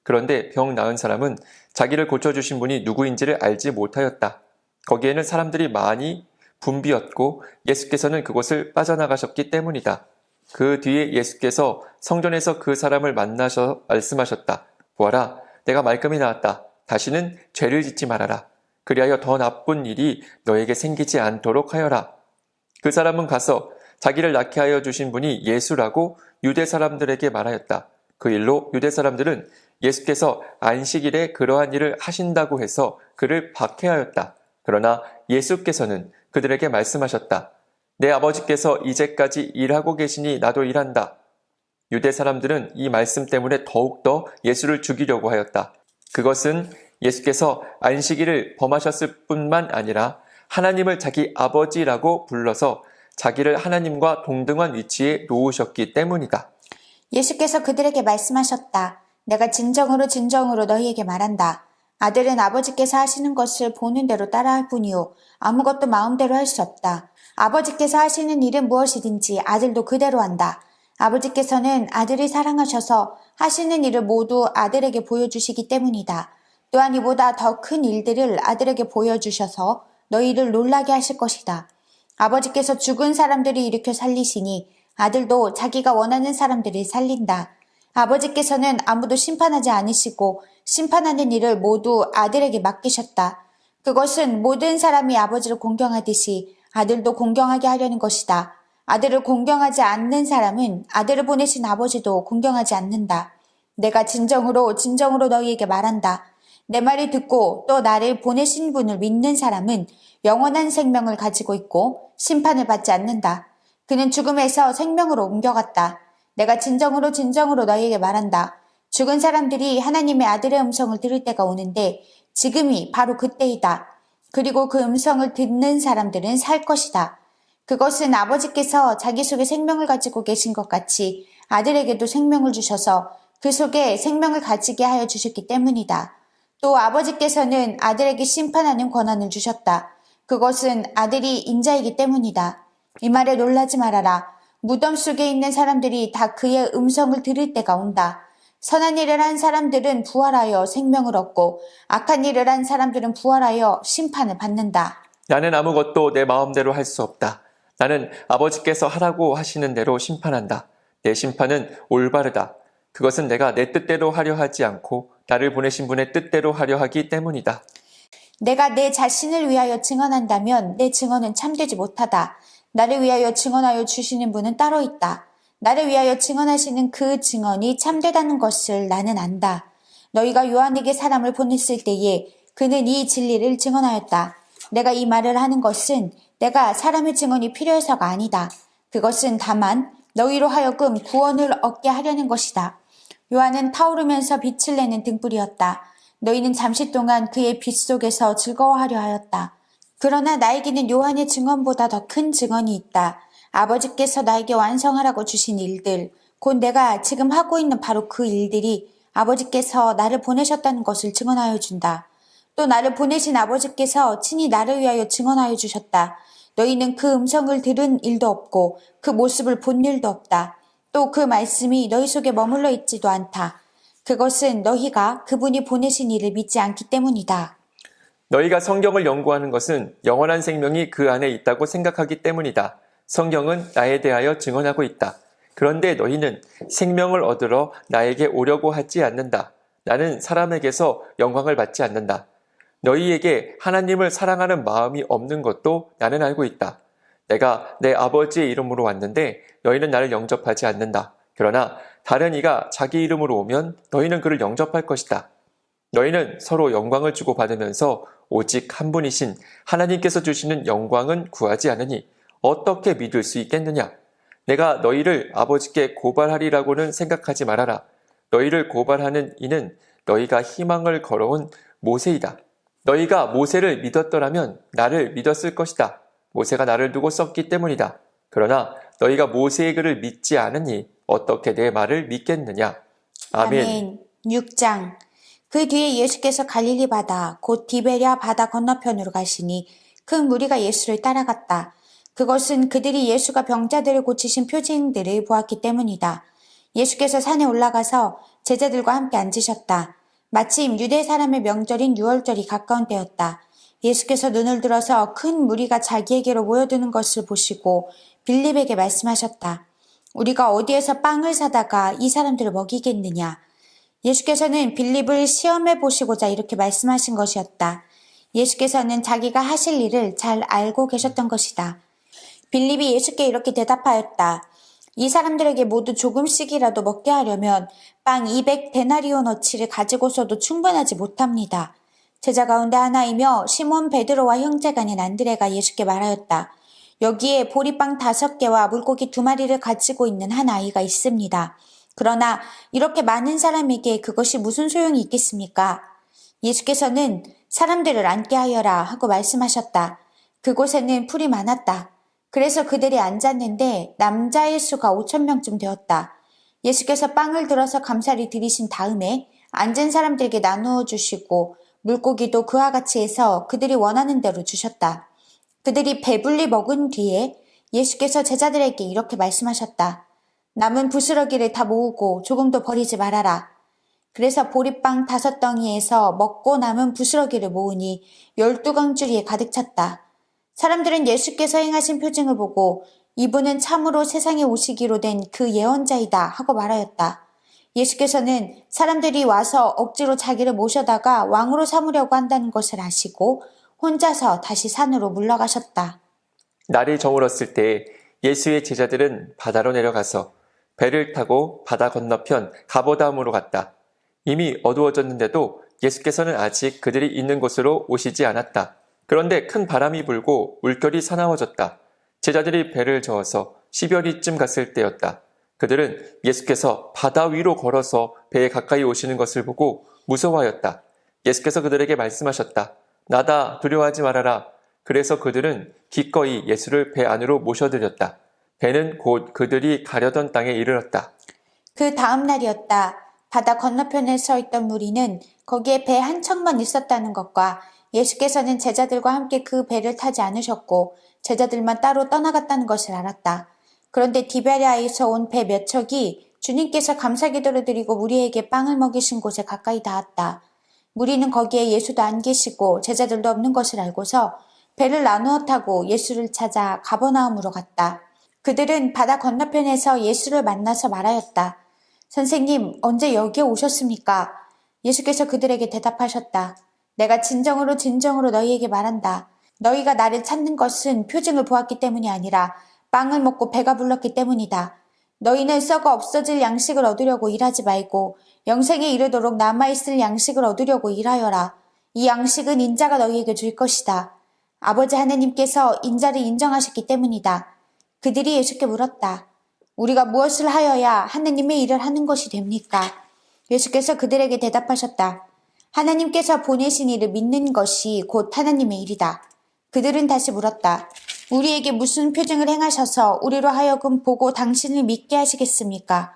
B: 그런데 병 나은 사람은 자기를 고쳐주신 분이 누구인지를 알지 못하였다. 거기에는 사람들이 많이 붐비었고 예수께서는 그곳을 빠져나가셨기 때문이다. 그 뒤에 예수께서 성전에서 그 사람을 만나셔 말씀하셨다. 보아라, 내가 말끔히 나았다. 다시는 죄를 짓지 말아라. 그리하여 더 나쁜 일이 너에게 생기지 않도록 하여라. 그 사람은 가서 자기를 낳게 하여 주신 분이 예수라고 유대 사람들에게 말하였다. 그 일로 유대 사람들은 예수께서 안식일에 그러한 일을 하신다고 해서 그를 박해하였다. 그러나 예수께서는 그들에게 말씀하셨다. 내 아버지께서 이제까지 일하고 계시니 나도 일한다. 유대 사람들은 이 말씀 때문에 더욱더 예수를 죽이려고 하였다. 그것은 예수께서 안식일을 범하셨을 뿐만 아니라 하나님을 자기 아버지라고 불러서 자기를 하나님과 동등한 위치에 놓으셨기 때문이다.
A: 예수께서 그들에게 말씀하셨다. 내가 진정으로 너희에게 말한다. 아들은 아버지께서 하시는 것을 보는 대로 따라할 뿐이요 아무것도 마음대로 할 수 없다. 아버지께서 하시는 일은 무엇이든지 아들도 그대로 한다. 아버지께서는 아들을 사랑하셔서 하시는 일을 모두 아들에게 보여주시기 때문이다. 또한 이보다 더 큰 일들을 아들에게 보여주셔서 너희를 놀라게 하실 것이다. 아버지께서 죽은 사람들을 일으켜 살리시니 아들도 자기가 원하는 사람들을 살린다. 아버지께서는 아무도 심판하지 않으시고 심판하는 일을 모두 아들에게 맡기셨다. 그것은 모든 사람이 아버지를 공경하듯이 아들도 공경하게 하려는 것이다. 아들을 공경하지 않는 사람은 아들을 보내신 아버지도 공경하지 않는다. 내가 진정으로 너희에게 말한다. 내 말을 듣고 또 나를 보내신 분을 믿는 사람은 영원한 생명을 가지고 있고 심판을 받지 않는다. 그는 죽음에서 생명으로 옮겨갔다. 내가 진정으로 너희에게 말한다. 죽은 사람들이 하나님의 아들의 음성을 들을 때가 오는데 지금이 바로 그때이다. 그리고 그 음성을 듣는 사람들은 살 것이다. 그것은 아버지께서 자기 속에 생명을 가지고 계신 것 같이 아들에게도 생명을 주셔서 그 속에 생명을 가지게 하여 주셨기 때문이다. 또 아버지께서는 아들에게 심판하는 권한을 주셨다. 그것은 아들이 인자이기 때문이다. 이 말에 놀라지 말아라. 무덤 속에 있는 사람들이 다 그의 음성을 들을 때가 온다. 선한 일을 한 사람들은 부활하여 생명을 얻고 악한 일을 한 사람들은 부활하여 심판을 받는다.
B: 나는 아무것도 내 마음대로 할 수 없다. 나는 아버지께서 하라고 하시는 대로 심판한다. 내 심판은 올바르다. 그것은 내가 내 뜻대로 하려 하지 않고 나를 보내신 분의 뜻대로 하려 하기 때문이다.
A: 내가 내 자신을 위하여 증언한다면 내 증언은 참되지 못하다. 나를 위하여 증언하여 주시는 분은 따로 있다. 나를 위하여 증언하시는 그 증언이 참되다는 것을 나는 안다. 너희가 요한에게 사람을 보냈을 때에 그는 이 진리를 증언하였다. 내가 이 말을 하는 것은 내가 사람의 증언이 필요해서가 아니다. 그것은 다만 너희로 하여금 구원을 얻게 하려는 것이다. 요한은 타오르면서 빛을 내는 등불이었다. 너희는 잠시 동안 그의 빛 속에서 즐거워하려 하였다. 그러나 나에게는 요한의 증언보다 더 큰 증언이 있다. 아버지께서 나에게 완성하라고 주신 일들, 곧 내가 지금 하고 있는 바로 그 일들이 아버지께서 나를 보내셨다는 것을 증언하여 준다. 또 나를 보내신 아버지께서 친히 나를 위하여 증언하여 주셨다. 너희는 그 음성을 들은 일도 없고 그 모습을 본 일도 없다. 또 그 말씀이 너희 속에 머물러 있지도 않다. 그것은 너희가 그분이 보내신 이를 믿지 않기 때문이다.
B: 너희가 성경을 연구하는 것은 영원한 생명이 그 안에 있다고 생각하기 때문이다. 성경은 나에 대하여 증언하고 있다. 그런데 너희는 생명을 얻으러 나에게 오려고 하지 않는다. 나는 사람에게서 영광을 받지 않는다. 너희에게 하나님을 사랑하는 마음이 없는 것도 나는 알고 있다. 내가 내 아버지의 이름으로 왔는데 너희는 나를 영접하지 않는다. 그러나 다른 이가 자기 이름으로 오면 너희는 그를 영접할 것이다. 너희는 서로 영광을 주고받으면서 오직 한 분이신 하나님께서 주시는 영광은 구하지 않으니 어떻게 믿을 수 있겠느냐? 내가 너희를 아버지께 고발하리라고는 생각하지 말아라. 너희를 고발하는 이는 너희가 희망을 걸어온 모세이다. 너희가 모세를 믿었더라면 나를 믿었을 것이다. 모세가 나를 두고 썼기 때문이다. 그러나 너희가 모세의 글을 믿지 않으니 어떻게 내 말을 믿겠느냐? 아멘.
A: 6장. 그 뒤에 예수께서 갈릴리 바다, 곧 디베랴 바다 건너편으로 가시니 큰 무리가 예수를 따라갔다. 그것은 그들이 예수가 병자들을 고치신 표징들을 보았기 때문이다. 예수께서 산에 올라가서 제자들과 함께 앉으셨다. 마침 유대 사람의 명절인 유월절이 가까운 때였다. 예수께서 눈을 들어서 큰 무리가 자기에게로 모여드는 것을 보시고 빌립에게 말씀하셨다. 우리가 어디에서 빵을 사다가 이 사람들을 먹이겠느냐? 예수께서는 빌립을 시험해 보시고자 이렇게 말씀하신 것이었다. 예수께서는 자기가 하실 일을 잘 알고 계셨던 것이다. 빌립이 예수께 이렇게 대답하였다. 이 사람들에게 모두 조금씩이라도 먹게 하려면 빵 200데나리오너치를 가지고서도 충분하지 못합니다. 제자 가운데 하나이며 시몬 베드로와 형제간인 안드레가 예수께 말하였다. 여기에 보리빵 5개와 물고기 2마리를 가지고 있는 한 아이가 있습니다. 그러나 이렇게 많은 사람에게 그것이 무슨 소용이 있겠습니까? 예수께서는 사람들을 앉게 하여라 하고 말씀하셨다. 그곳에는 풀이 많았다. 그래서 그들이 앉았는데 남자의 수가 5,000명쯤 되었다. 예수께서 빵을 들어서 감사를 드리신 다음에 앉은 사람들에게 나누어 주시고 물고기도 그와 같이 해서 그들이 원하는 대로 주셨다. 그들이 배불리 먹은 뒤에 예수께서 제자들에게 이렇게 말씀하셨다. 남은 부스러기를 다 모으고 조금도 버리지 말아라. 그래서 보리빵 5덩이에서 먹고 남은 부스러기를 모으니 12강주리에 가득 찼다. 사람들은 예수께서 행하신 표징을 보고 이분은 참으로 세상에 오시기로 된 그 예언자이다 하고 말하였다. 예수께서는 사람들이 와서 억지로 자기를 모셔다가 왕으로 삼으려고 한다는 것을 아시고 혼자서 다시 산으로 물러가셨다.
B: 날이 저물었을 때 예수의 제자들은 바다로 내려가서 배를 타고 바다 건너편 가버다움으로 갔다. 이미 어두워졌는데도 예수께서는 아직 그들이 있는 곳으로 오시지 않았다. 그런데 큰 바람이 불고 물결이 사나워졌다. 제자들이 배를 저어서 10여리쯤 갔을 때였다. 그들은 예수께서 바다 위로 걸어서 배에 가까이 오시는 것을 보고 무서워하였다. 예수께서 그들에게 말씀하셨다. 나다, 두려워하지 말아라. 그래서 그들은 기꺼이 예수를 배 안으로 모셔들였다. 배는 곧 그들이 가려던 땅에 이르렀다.
A: 그 다음 날이었다. 바다 건너편에 서 있던 무리는 거기에 배 한 척만 있었다는 것과 예수께서는 제자들과 함께 그 배를 타지 않으셨고 제자들만 따로 떠나갔다는 것을 알았다. 그런데 디베랴에서 온 배 몇 척이 주님께서 감사기도를 드리고 무리에게 빵을 먹이신 곳에 가까이 닿았다. 무리는 거기에 예수도 안 계시고 제자들도 없는 것을 알고서 배를 나누어 타고 예수를 찾아 가버나움으로 갔다. 그들은 바다 건너편에서 예수를 만나서 말하였다. 선생님, 언제 여기에 오셨습니까? 예수께서 그들에게 대답하셨다. 내가 진정으로 진정으로 너희에게 말한다. 너희가 나를 찾는 것은 표징을 보았기 때문이 아니라 빵을 먹고 배가 불렀기 때문이다. 너희는 썩어 없어질 양식을 얻으려고 일하지 말고 영생에 이르도록 남아있을 양식을 얻으려고 일하여라. 이 양식은 인자가 너희에게 줄 것이다. 아버지 하나님께서 인자를 인정하셨기 때문이다. 그들이 예수께 물었다. 우리가 무엇을 하여야 하나님의 일을 하는 것이 됩니까? 예수께서 그들에게 대답하셨다. 하나님께서 보내신 이를 믿는 것이 곧 하나님의 일이다. 그들은 다시 물었다. 우리에게 무슨 표징을 행하셔서 우리로 하여금 보고 당신을 믿게 하시겠습니까?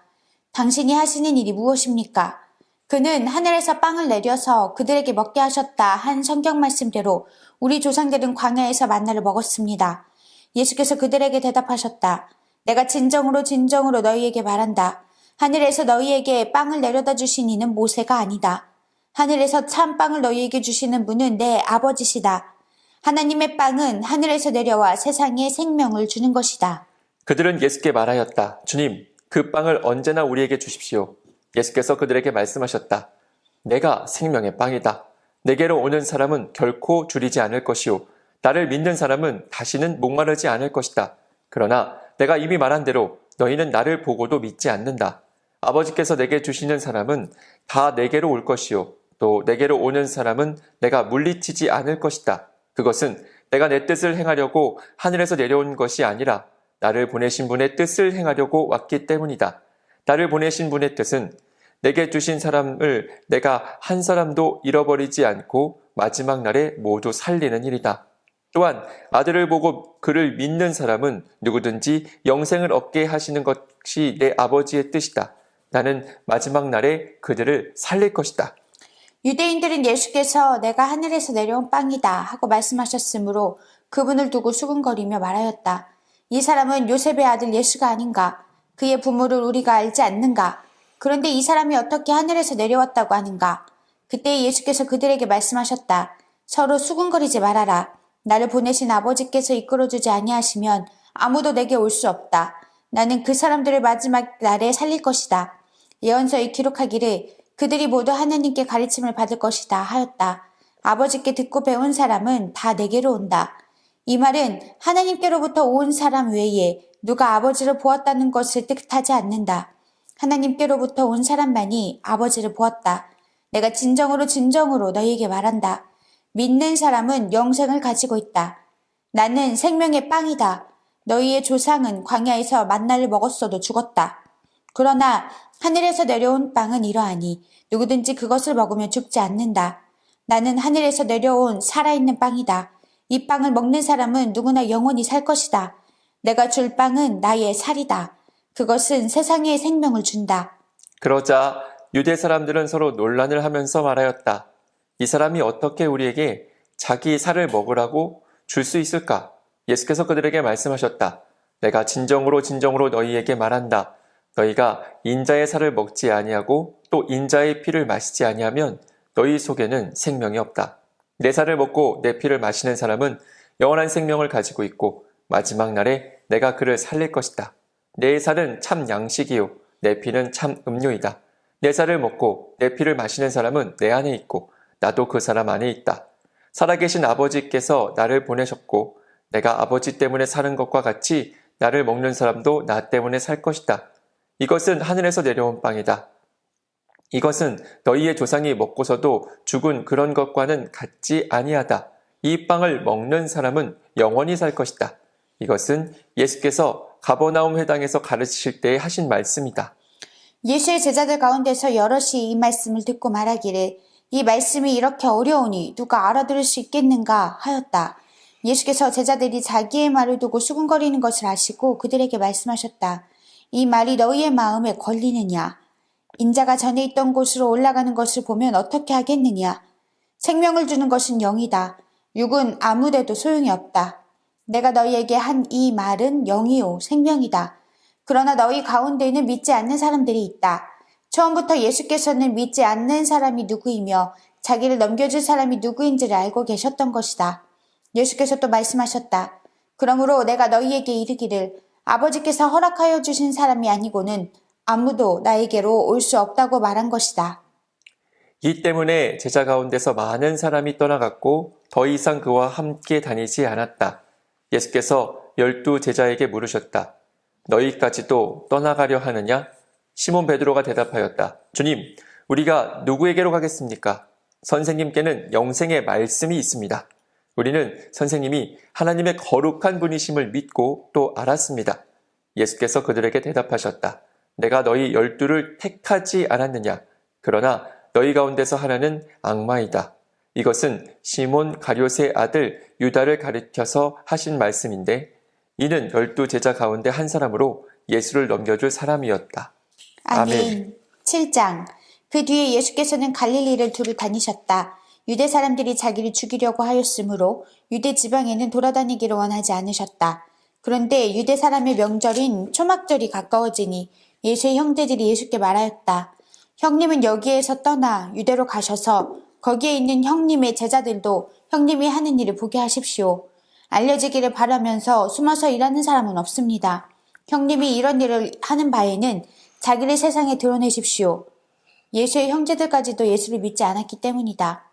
A: 당신이 하시는 일이 무엇입니까? 그는 하늘에서 빵을 내려서 그들에게 먹게 하셨다 한 성경 말씀대로 우리 조상들은 광야에서 만나를 먹었습니다. 예수께서 그들에게 대답하셨다. 내가 진정으로 진정으로 너희에게 말한다. 하늘에서 너희에게 빵을 내려다 주신 이는 모세가 아니다. 하늘에서 참 빵을 너희에게 주시는 분은 내 아버지시다. 하나님의 빵은 하늘에서 내려와 세상에 생명을 주는 것이다.
B: 그들은 예수께 말하였다. 주님, 그 빵을 언제나 우리에게 주십시오. 예수께서 그들에게 말씀하셨다. 내가 생명의 빵이다. 내게로 오는 사람은 결코 줄이지 않을 것이요. 나를 믿는 사람은 다시는 목마르지 않을 것이다. 그러나 내가 이미 말한 대로 너희는 나를 보고도 믿지 않는다. 아버지께서 내게 주시는 사람은 다 내게로 올 것이요. 또 내게로 오는 사람은 내가 물리치지 않을 것이다. 그것은 내가 내 뜻을 행하려고 하늘에서 내려온 것이 아니라 나를 보내신 분의 뜻을 행하려고 왔기 때문이다. 나를 보내신 분의 뜻은 내게 주신 사람을 내가 한 사람도 잃어버리지 않고 마지막 날에 모두 살리는 일이다. 또한 아들을 보고 그를 믿는 사람은 누구든지 영생을 얻게 하시는 것이 내 아버지의 뜻이다. 나는 마지막 날에 그들을 살릴 것이다.
A: 유대인들은 예수께서 내가 하늘에서 내려온 빵이다 하고 말씀하셨으므로 그분을 두고 수군거리며 말하였다. 이 사람은 요셉의 아들 예수가 아닌가? 그의 부모를 우리가 알지 않는가? 그런데 이 사람이 어떻게 하늘에서 내려왔다고 하는가? 그때 예수께서 그들에게 말씀하셨다. 서로 수군거리지 말아라. 나를 보내신 아버지께서 이끌어주지 아니하시면 아무도 내게 올 수 없다. 나는 그 사람들을 마지막 날에 살릴 것이다. 예언서에 기록하기를 그들이 모두 하나님께 가르침을 받을 것이다 하였다. 아버지께 듣고 배운 사람은 다 내게로 온다. 이 말은 하나님께로부터 온 사람 외에 누가 아버지를 보았다는 것을 뜻하지 않는다. 하나님께로부터 온 사람만이 아버지를 보았다. 내가 진정으로 진정으로 너희에게 말한다. 믿는 사람은 영생을 가지고 있다. 나는 생명의 빵이다. 너희의 조상은 광야에서 만나를 먹었어도 죽었다. 그러나 하늘에서 내려온 빵은 이러하니 누구든지 그것을 먹으면 죽지 않는다. 나는 하늘에서 내려온 살아있는 빵이다. 이 빵을 먹는 사람은 누구나 영원히 살 것이다. 내가 줄 빵은 나의 살이다. 그것은 세상에 생명을 준다.
B: 그러자 유대 사람들은 서로 논란을 하면서 말하였다. 이 사람이 어떻게 우리에게 자기 살을 먹으라고 줄 수 있을까? 예수께서 그들에게 말씀하셨다. 내가 진정으로 진정으로 너희에게 말한다. 너희가 인자의 살을 먹지 아니하고 또 인자의 피를 마시지 아니하면 너희 속에는 생명이 없다. 내 살을 먹고 내 피를 마시는 사람은 영원한 생명을 가지고 있고 마지막 날에 내가 그를 살릴 것이다. 내 살은 참 양식이요 내 피는 참 음료이다. 내 살을 먹고 내 피를 마시는 사람은 내 안에 있고 나도 그 사람 안에 있다. 살아계신 아버지께서 나를 보내셨고 내가 아버지 때문에 사는 것과 같이 나를 먹는 사람도 나 때문에 살 것이다. 이것은 하늘에서 내려온 빵이다. 이것은 너희의 조상이 먹고서도 죽은 그런 것과는 같지 아니하다. 이 빵을 먹는 사람은 영원히 살 것이다. 이것은 예수께서 가버나움 회당에서 가르치실 때 하신 말씀이다.
A: 예수의 제자들 가운데서 여럿이 이 말씀을 듣고 말하기를 이 말씀이 이렇게 어려우니 누가 알아들을 수 있겠는가 하였다. 예수께서 제자들이 자기의 말을 두고 수군거리는 것을 아시고 그들에게 말씀하셨다. 이 말이 너희의 마음에 걸리느냐? 인자가 전에 있던 곳으로 올라가는 것을 보면 어떻게 하겠느냐. 생명을 주는 것은 영이다. 육은 아무데도 소용이 없다. 내가 너희에게 한 이 말은 영이요 생명이다. 그러나 너희 가운데에는 믿지 않는 사람들이 있다. 처음부터 예수께서는 믿지 않는 사람이 누구이며 자기를 넘겨줄 사람이 누구인지를 알고 계셨던 것이다. 예수께서 또 말씀하셨다. 그러므로 내가 너희에게 이르기를 아버지께서 허락하여 주신 사람이 아니고는 아무도 나에게로 올 수 없다고 말한 것이다.
B: 이 때문에 제자 가운데서 많은 사람이 떠나갔고 더 이상 그와 함께 다니지 않았다. 예수께서 12 제자에게 물으셨다. 너희까지도 떠나가려 하느냐? 시몬 베드로가 대답하였다. 주님, 우리가 누구에게로 가겠습니까? 선생님께는 영생의 말씀이 있습니다. 우리는 선생님이 하나님의 거룩한 분이심을 믿고 또 알았습니다. 예수께서 그들에게 대답하셨다. 내가 너희 12를 택하지 않았느냐? 그러나 너희 가운데서 하나는 악마이다. 이것은 시몬 가룟의 아들 유다를 가리켜서 하신 말씀인데 이는 12 제자 가운데 한 사람으로 예수를 넘겨줄 사람이었다.
A: 아멘. 7장. 그 뒤에 예수께서는 갈릴리를 두루 다니셨다. 유대 사람들이 자기를 죽이려고 하였으므로 유대 지방에는 돌아다니기를 원하지 않으셨다. 그런데 유대 사람의 명절인 초막절이 가까워지니 예수의 형제들이 예수께 말하였다. 형님은 여기에서 떠나 유대로 가셔서 거기에 있는 형님의 제자들도 형님이 하는 일을 보게 하십시오. 알려지기를 바라면서 숨어서 일하는 사람은 없습니다. 형님이 이런 일을 하는 바에는 자기를 세상에 드러내십시오. 예수의 형제들까지도 예수를 믿지 않았기 때문이다.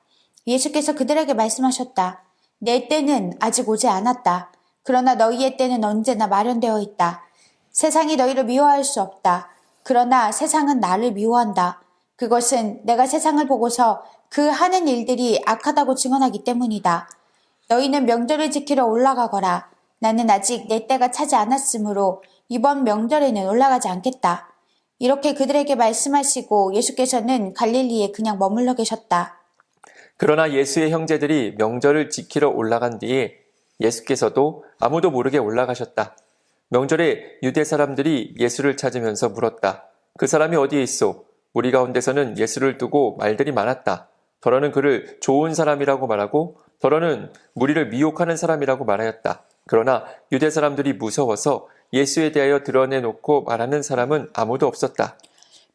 A: 예수께서 그들에게 말씀하셨다. 내 때는 아직 오지 않았다. 그러나 너희의 때는 언제나 마련되어 있다. 세상이 너희를 미워할 수 없다. 그러나 세상은 나를 미워한다. 그것은 내가 세상을 보고서 그 하는 일들이 악하다고 증언하기 때문이다. 너희는 명절을 지키러 올라가거라. 나는 아직 내 때가 차지 않았으므로 이번 명절에는 올라가지 않겠다. 이렇게 그들에게 말씀하시고 예수께서는 갈릴리에 그냥 머물러 계셨다.
B: 그러나 예수의 형제들이 명절을 지키러 올라간 뒤에 예수께서도 아무도 모르게 올라가셨다. 명절에 유대 사람들이 예수를 찾으면서 물었다. 그 사람이 어디에 있소? 우리 가운데서는 예수를 두고 말들이 많았다. 더러는 그를 좋은 사람이라고 말하고 더러는 무리를 미혹하는 사람이라고 말하였다. 그러나 유대 사람들이 무서워서 예수에 대하여 드러내놓고 말하는 사람은 아무도 없었다.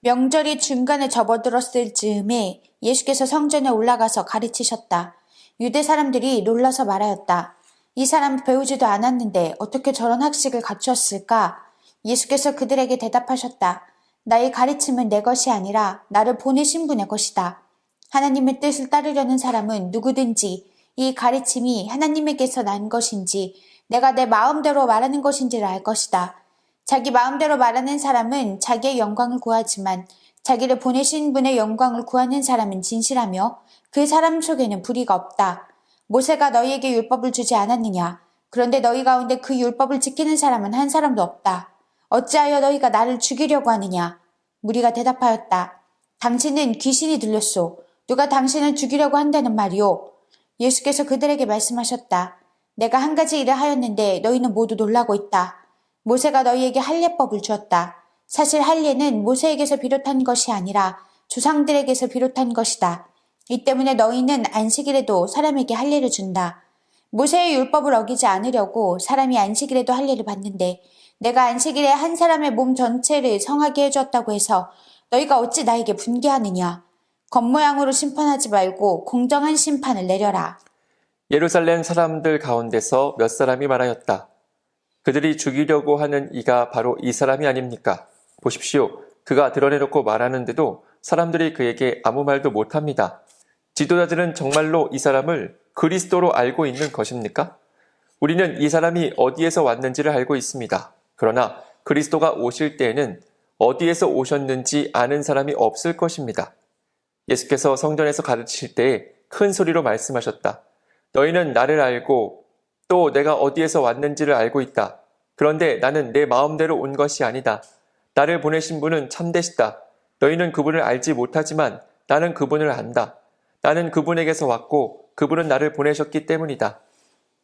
A: 명절이 중간에 접어들었을 즈음에 예수께서 성전에 올라가서 가르치셨다. 유대 사람들이 놀라서 말하였다. 이 사람 배우지도 않았는데 어떻게 저런 학식을 갖추었을까? 예수께서 그들에게 대답하셨다. 나의 가르침은 내 것이 아니라 나를 보내신 분의 것이다. 하나님의 뜻을 따르려는 사람은 누구든지 이 가르침이 하나님에게서 난 것인지 내가 내 마음대로 말하는 것인지를 알 것이다. 자기 마음대로 말하는 사람은 자기의 영광을 구하지만 자기를 보내신 분의 영광을 구하는 사람은 진실하며 그 사람 속에는 불의가 없다. 모세가 너희에게 율법을 주지 않았느냐? 그런데 너희 가운데 그 율법을 지키는 사람은 한 사람도 없다. 어찌하여 너희가 나를 죽이려고 하느냐? 무리가 대답하였다. 당신은 귀신이 들렸소. 누가 당신을 죽이려고 한다는 말이오? 예수께서 그들에게 말씀하셨다. 내가 한 가지 일을 하였는데 너희는 모두 놀라고 있다. 모세가 너희에게 할례법을 주었다. 사실 할례는 모세에게서 비롯한 것이 아니라 조상들에게서 비롯한 것이다. 이 때문에 너희는 안식일에도 사람에게 할례를 준다. 모세의 율법을 어기지 않으려고 사람이 안식일에도 할례를 받는데 내가 안식일에 한 사람의 몸 전체를 성하게 해주었다고 해서 너희가 어찌 나에게 분개하느냐. 겉모양으로 심판하지 말고 공정한 심판을 내려라.
B: 예루살렘 사람들 가운데서 몇 사람이 말하였다. 그들이 죽이려고 하는 이가 바로 이 사람이 아닙니까? 보십시오. 그가 드러내놓고 말하는데도 사람들이 그에게 아무 말도 못합니다. 지도자들은 정말로 이 사람을 그리스도로 알고 있는 것입니까? 우리는 이 사람이 어디에서 왔는지를 알고 있습니다. 그러나 그리스도가 오실 때에는 어디에서 오셨는지 아는 사람이 없을 것입니다. 예수께서 성전에서 가르치실 때에 큰 소리로 말씀하셨다. 너희는 나를 알고 또 내가 어디에서 왔는지를 알고 있다. 그런데 나는 내 마음대로 온 것이 아니다. 나를 보내신 분은 참되시다. 너희는 그분을 알지 못하지만 나는 그분을 안다. 나는 그분에게서 왔고 그분은 나를 보내셨기 때문이다.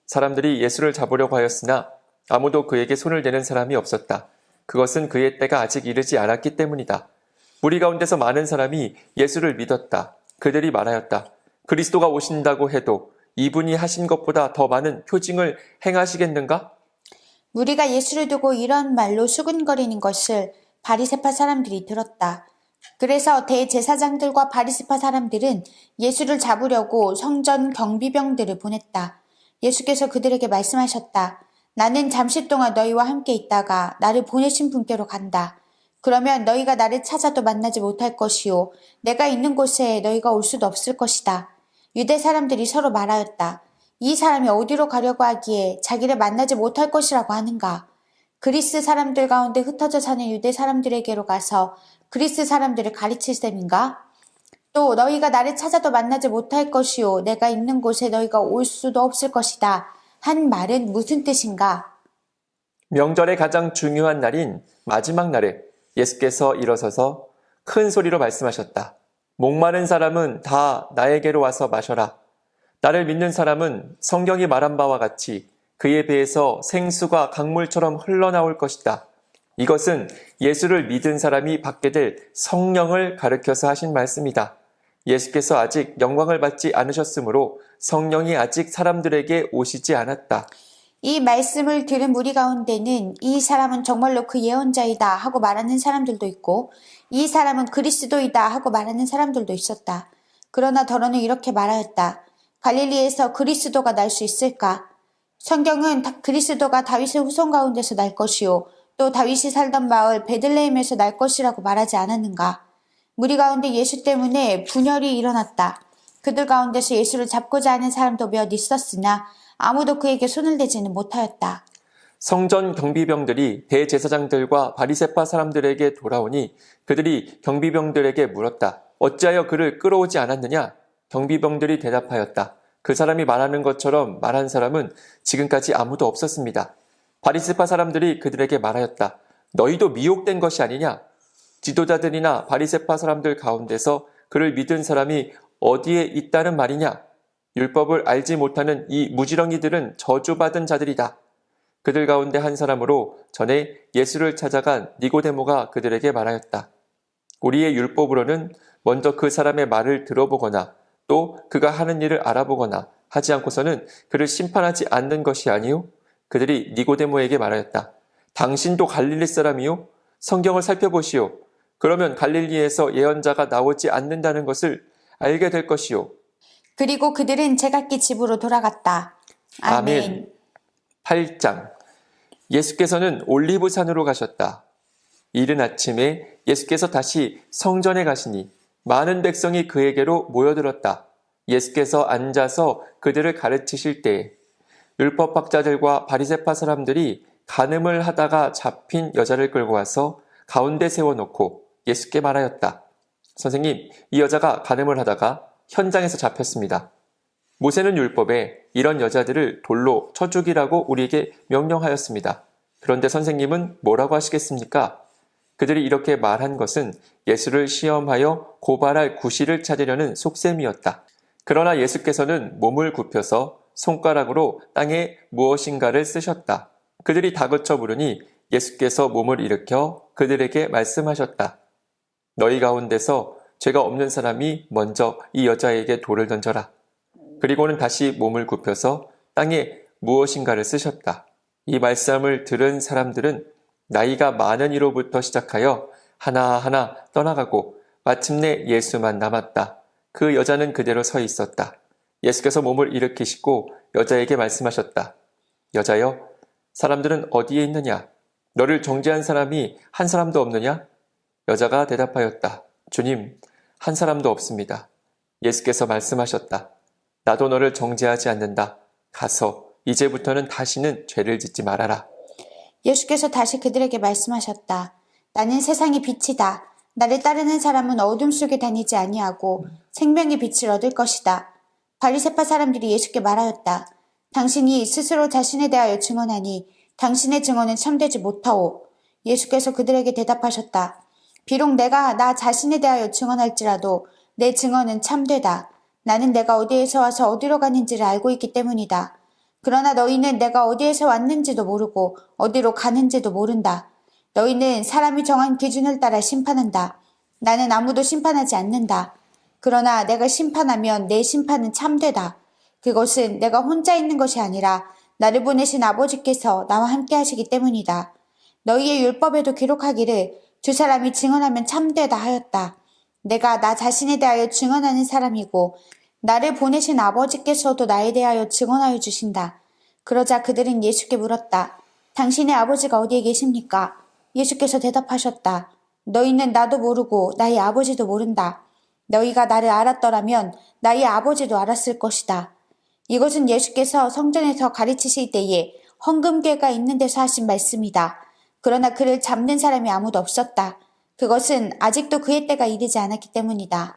B: 사람들이 예수를 잡으려고 하였으나 아무도 그에게 손을 대는 사람이 없었다. 그것은 그의 때가 아직 이르지 않았기 때문이다. 무리 가운데서 많은 사람이 예수를 믿었다. 그들이 말하였다. 그리스도가 오신다고 해도 이분이 하신 것보다 더 많은 표징을 행하시겠는가?
A: 무리가 예수를 두고 이런 말로 수군거리는 것을 바리새파 사람들이 들었다. 그래서 대제사장들과 바리새파 사람들은 예수를 잡으려고 성전 경비병들을 보냈다. 예수께서 그들에게 말씀하셨다. 나는 잠시 동안 너희와 함께 있다가 나를 보내신 분께로 간다. 그러면 너희가 나를 찾아도 만나지 못할 것이요. 내가 있는 곳에 너희가 올 수도 없을 것이다. 유대 사람들이 서로 말하였다. 이 사람이 어디로 가려고 하기에 자기를 만나지 못할 것이라고 하는가? 그리스 사람들 가운데 흩어져 사는 유대 사람들에게로 가서 그리스 사람들을 가르칠 셈인가? 또 너희가 나를 찾아도 만나지 못할 것이요. 내가 있는 곳에 너희가 올 수도 없을 것이다. 한 말은 무슨 뜻인가?
B: 명절의 가장 중요한 날인 마지막 날에 예수께서 일어서서 큰 소리로 말씀하셨다. 목마른 사람은 다 나에게로 와서 마셔라. 나를 믿는 사람은 성경이 말한 바와 같이 그의 배에서 생수가 강물처럼 흘러나올 것이다. 이것은 예수를 믿은 사람이 받게 될 성령을 가르쳐서 하신 말씀이다. 예수께서 아직 영광을 받지 않으셨으므로 성령이 아직 사람들에게 오시지 않았다.
A: 이 말씀을 들은 무리 가운데는 이 사람은 정말로 그 예언자이다 하고 말하는 사람들도 있고 이 사람은 그리스도이다 하고 말하는 사람들도 있었다. 그러나 더러는 이렇게 말하였다. 갈릴리에서 그리스도가 날 수 있을까? 성경은 그리스도가 다윗의 후손 가운데서 날 것이요. 또 다윗이 살던 마을 베들레헴에서 날 것이라고 말하지 않았는가? 무리 가운데 예수 때문에 분열이 일어났다. 그들 가운데서 예수를 잡고자 하는 사람도 몇 있었으나 아무도 그에게 손을 대지는 못하였다.
B: 성전 경비병들이 대제사장들과 바리새파 사람들에게 돌아오니 그들이 경비병들에게 물었다. 어찌하여 그를 끌어오지 않았느냐? 경비병들이 대답하였다. 그 사람이 말하는 것처럼 말한 사람은 지금까지 아무도 없었습니다. 바리새파 사람들이 그들에게 말하였다. 너희도 미혹된 것이 아니냐? 지도자들이나 바리새파 사람들 가운데서 그를 믿은 사람이 어디에 있다는 말이냐? 율법을 알지 못하는 이 무지렁이들은 저주받은 자들이다. 그들 가운데 한 사람으로 전에 예수를 찾아간 니고데모가 그들에게 말하였다. 우리의 율법으로는 먼저 그 사람의 말을 들어보거나 또 그가 하는 일을 알아보거나 하지 않고서는 그를 심판하지 않는 것이 아니요? 그들이 니고데모에게 말하였다. 당신도 갈릴리 사람이요? 성경을 살펴보시오. 그러면 갈릴리에서 예언자가 나오지 않는다는 것을 알게 될 것이요.
A: 그리고 그들은 제각기 집으로 돌아갔다. 아멘.
B: 8장. 예수께서는 올리브산으로 가셨다. 이른 아침에 예수께서 다시 성전에 가시니 많은 백성이 그에게로 모여들었다. 예수께서 앉아서 그들을 가르치실 때에 율법학자들과 바리새파 사람들이 간음을 하다가 잡힌 여자를 끌고 와서 가운데 세워놓고 예수께 말하였다. 선생님, 이 여자가 간음을 하다가 현장에서 잡혔습니다. 모세는 율법에 이런 여자들을 돌로 쳐 죽이라고 우리에게 명령하였습니다. 그런데 선생님은 뭐라고 하시겠습니까? 그들이 이렇게 말한 것은 예수를 시험하여 고발할 구실을 찾으려는 속셈이었다. 그러나 예수께서는 몸을 굽혀서 손가락으로 땅에 무엇인가를 쓰셨다. 그들이 다그쳐 부르니 예수께서 몸을 일으켜 그들에게 말씀하셨다. 너희 가운데서 죄가 없는 사람이 먼저 이 여자에게 돌을 던져라. 그리고는 다시 몸을 굽혀서 땅에 무엇인가를 쓰셨다. 이 말씀을 들은 사람들은 나이가 많은 이로부터 시작하여 하나하나 떠나가고 마침내 예수만 남았다. 그 여자는 그대로 서 있었다. 예수께서 몸을 일으키시고 여자에게 말씀하셨다. 여자여, 사람들은 어디에 있느냐? 너를 정죄한 사람이 한 사람도 없느냐? 여자가 대답하였다. 주님, 한 사람도 없습니다. 예수께서 말씀하셨다. 나도 너를 정죄하지 않는다. 가서 이제부터는 다시는 죄를 짓지 말아라.
A: 예수께서 다시 그들에게 말씀하셨다. 나는 세상의 빛이다. 나를 따르는 사람은 어둠 속에 다니지 아니하고 생명의 빛을 얻을 것이다. 바리새파 사람들이 예수께 말하였다. 당신이 스스로 자신에 대하여 증언하니 당신의 증언은 참되지 못하오. 예수께서 그들에게 대답하셨다. 비록 내가 나 자신에 대하여 증언할지라도 내 증언은 참되다. 나는 내가 어디에서 와서 어디로 가는지를 알고 있기 때문이다. 그러나 너희는 내가 어디에서 왔는지도 모르고 어디로 가는지도 모른다. 너희는 사람이 정한 기준을 따라 심판한다. 나는 아무도 심판하지 않는다. 그러나 내가 심판하면 내 심판은 참되다. 그것은 내가 혼자 있는 것이 아니라 나를 보내신 아버지께서 나와 함께 하시기 때문이다. 너희의 율법에도 기록하기를 두 사람이 증언하면 참되다 하였다. 내가 나 자신에 대하여 증언하는 사람이고 나를 보내신 아버지께서도 나에 대하여 증언하여 주신다. 그러자 그들은 예수께 물었다. 당신의 아버지가 어디에 계십니까? 예수께서 대답하셨다. 너희는 나도 모르고 나의 아버지도 모른다. 너희가 나를 알았더라면 나의 아버지도 알았을 것이다. 이것은 예수께서 성전에서 가르치실 때에 헌금궤가 있는 데서 하신 말씀이다. 그러나 그를 잡는 사람이 아무도 없었다. 그것은 아직도 그의 때가 이르지 않았기 때문이다.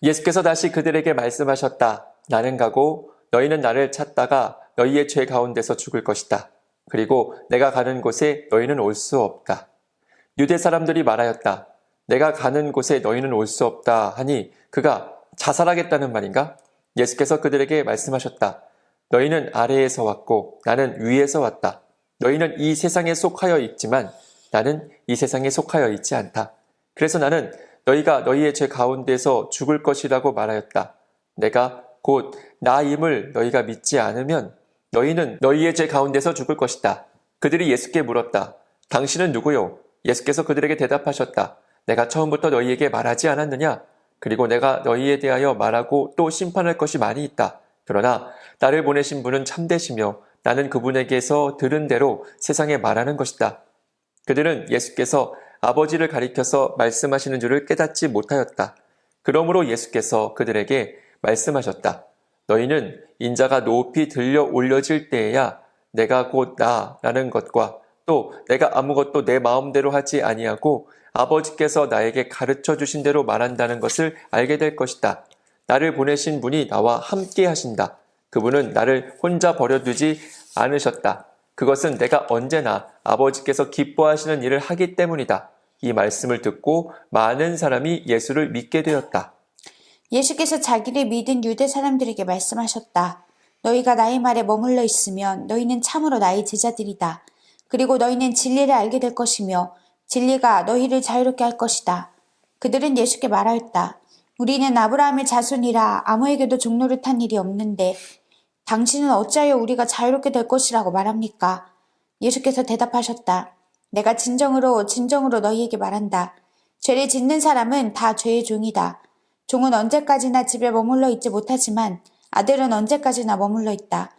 B: 예수께서 다시 그들에게 말씀하셨다. 나는 가고 너희는 나를 찾다가 너희의 죄 가운데서 죽을 것이다. 그리고 내가 가는 곳에 너희는 올 수 없다. 유대 사람들이 말하였다. 내가 가는 곳에 너희는 올 수 없다 하니 그가 자살하겠다는 말인가? 예수께서 그들에게 말씀하셨다. 너희는 아래에서 왔고 나는 위에서 왔다. 너희는 이 세상에 속하여 있지만 나는 이 세상에 속하여 있지 않다. 그래서 나는 너희가 너희의 죄 가운데서 죽을 것이라고 말하였다. 내가 곧 나임을 너희가 믿지 않으면 너희는 너희의 죄 가운데서 죽을 것이다. 그들이 예수께 물었다. 당신은 누구요? 예수께서 그들에게 대답하셨다. 내가 처음부터 너희에게 말하지 않았느냐? 그리고 내가 너희에 대하여 말하고 또 심판할 것이 많이 있다. 그러나 나를 보내신 분은 참되시며 나는 그분에게서 들은 대로 세상에 말하는 것이다. 그들은 예수께서 아버지를 가리켜서 말씀하시는 줄을 깨닫지 못하였다. 그러므로 예수께서 그들에게 말씀하셨다. 너희는 인자가 높이 들려 올려질 때에야 내가 곧 나라는 것과 또 내가 아무것도 내 마음대로 하지 아니하고 아버지께서 나에게 가르쳐 주신 대로 말한다는 것을 알게 될 것이다. 나를 보내신 분이 나와 함께 하신다. 그분은 나를 혼자 버려두지 않으셨다. 그것은 내가 언제나 아버지께서 기뻐하시는 일을 하기 때문이다. 이 말씀을 듣고 많은 사람이 예수를 믿게 되었다.
A: 예수께서 자기를 믿은 유대 사람들에게 말씀하셨다. 너희가 나의 말에 머물러 있으면 너희는 참으로 나의 제자들이다. 그리고 너희는 진리를 알게 될 것이며 진리가 너희를 자유롭게 할 것이다. 그들은 예수께 말하였다. 우리는 아브라함의 자손이라 아무에게도 종노릇 한 일이 없는데 당신은 어찌하여 우리가 자유롭게 될 것이라고 말합니까? 예수께서 대답하셨다. 내가 진정으로 너희에게 말한다. 죄를 짓는 사람은 다 죄의 종이다. 종은 언제까지나 집에 머물러 있지 못하지만 아들은 언제까지나 머물러 있다.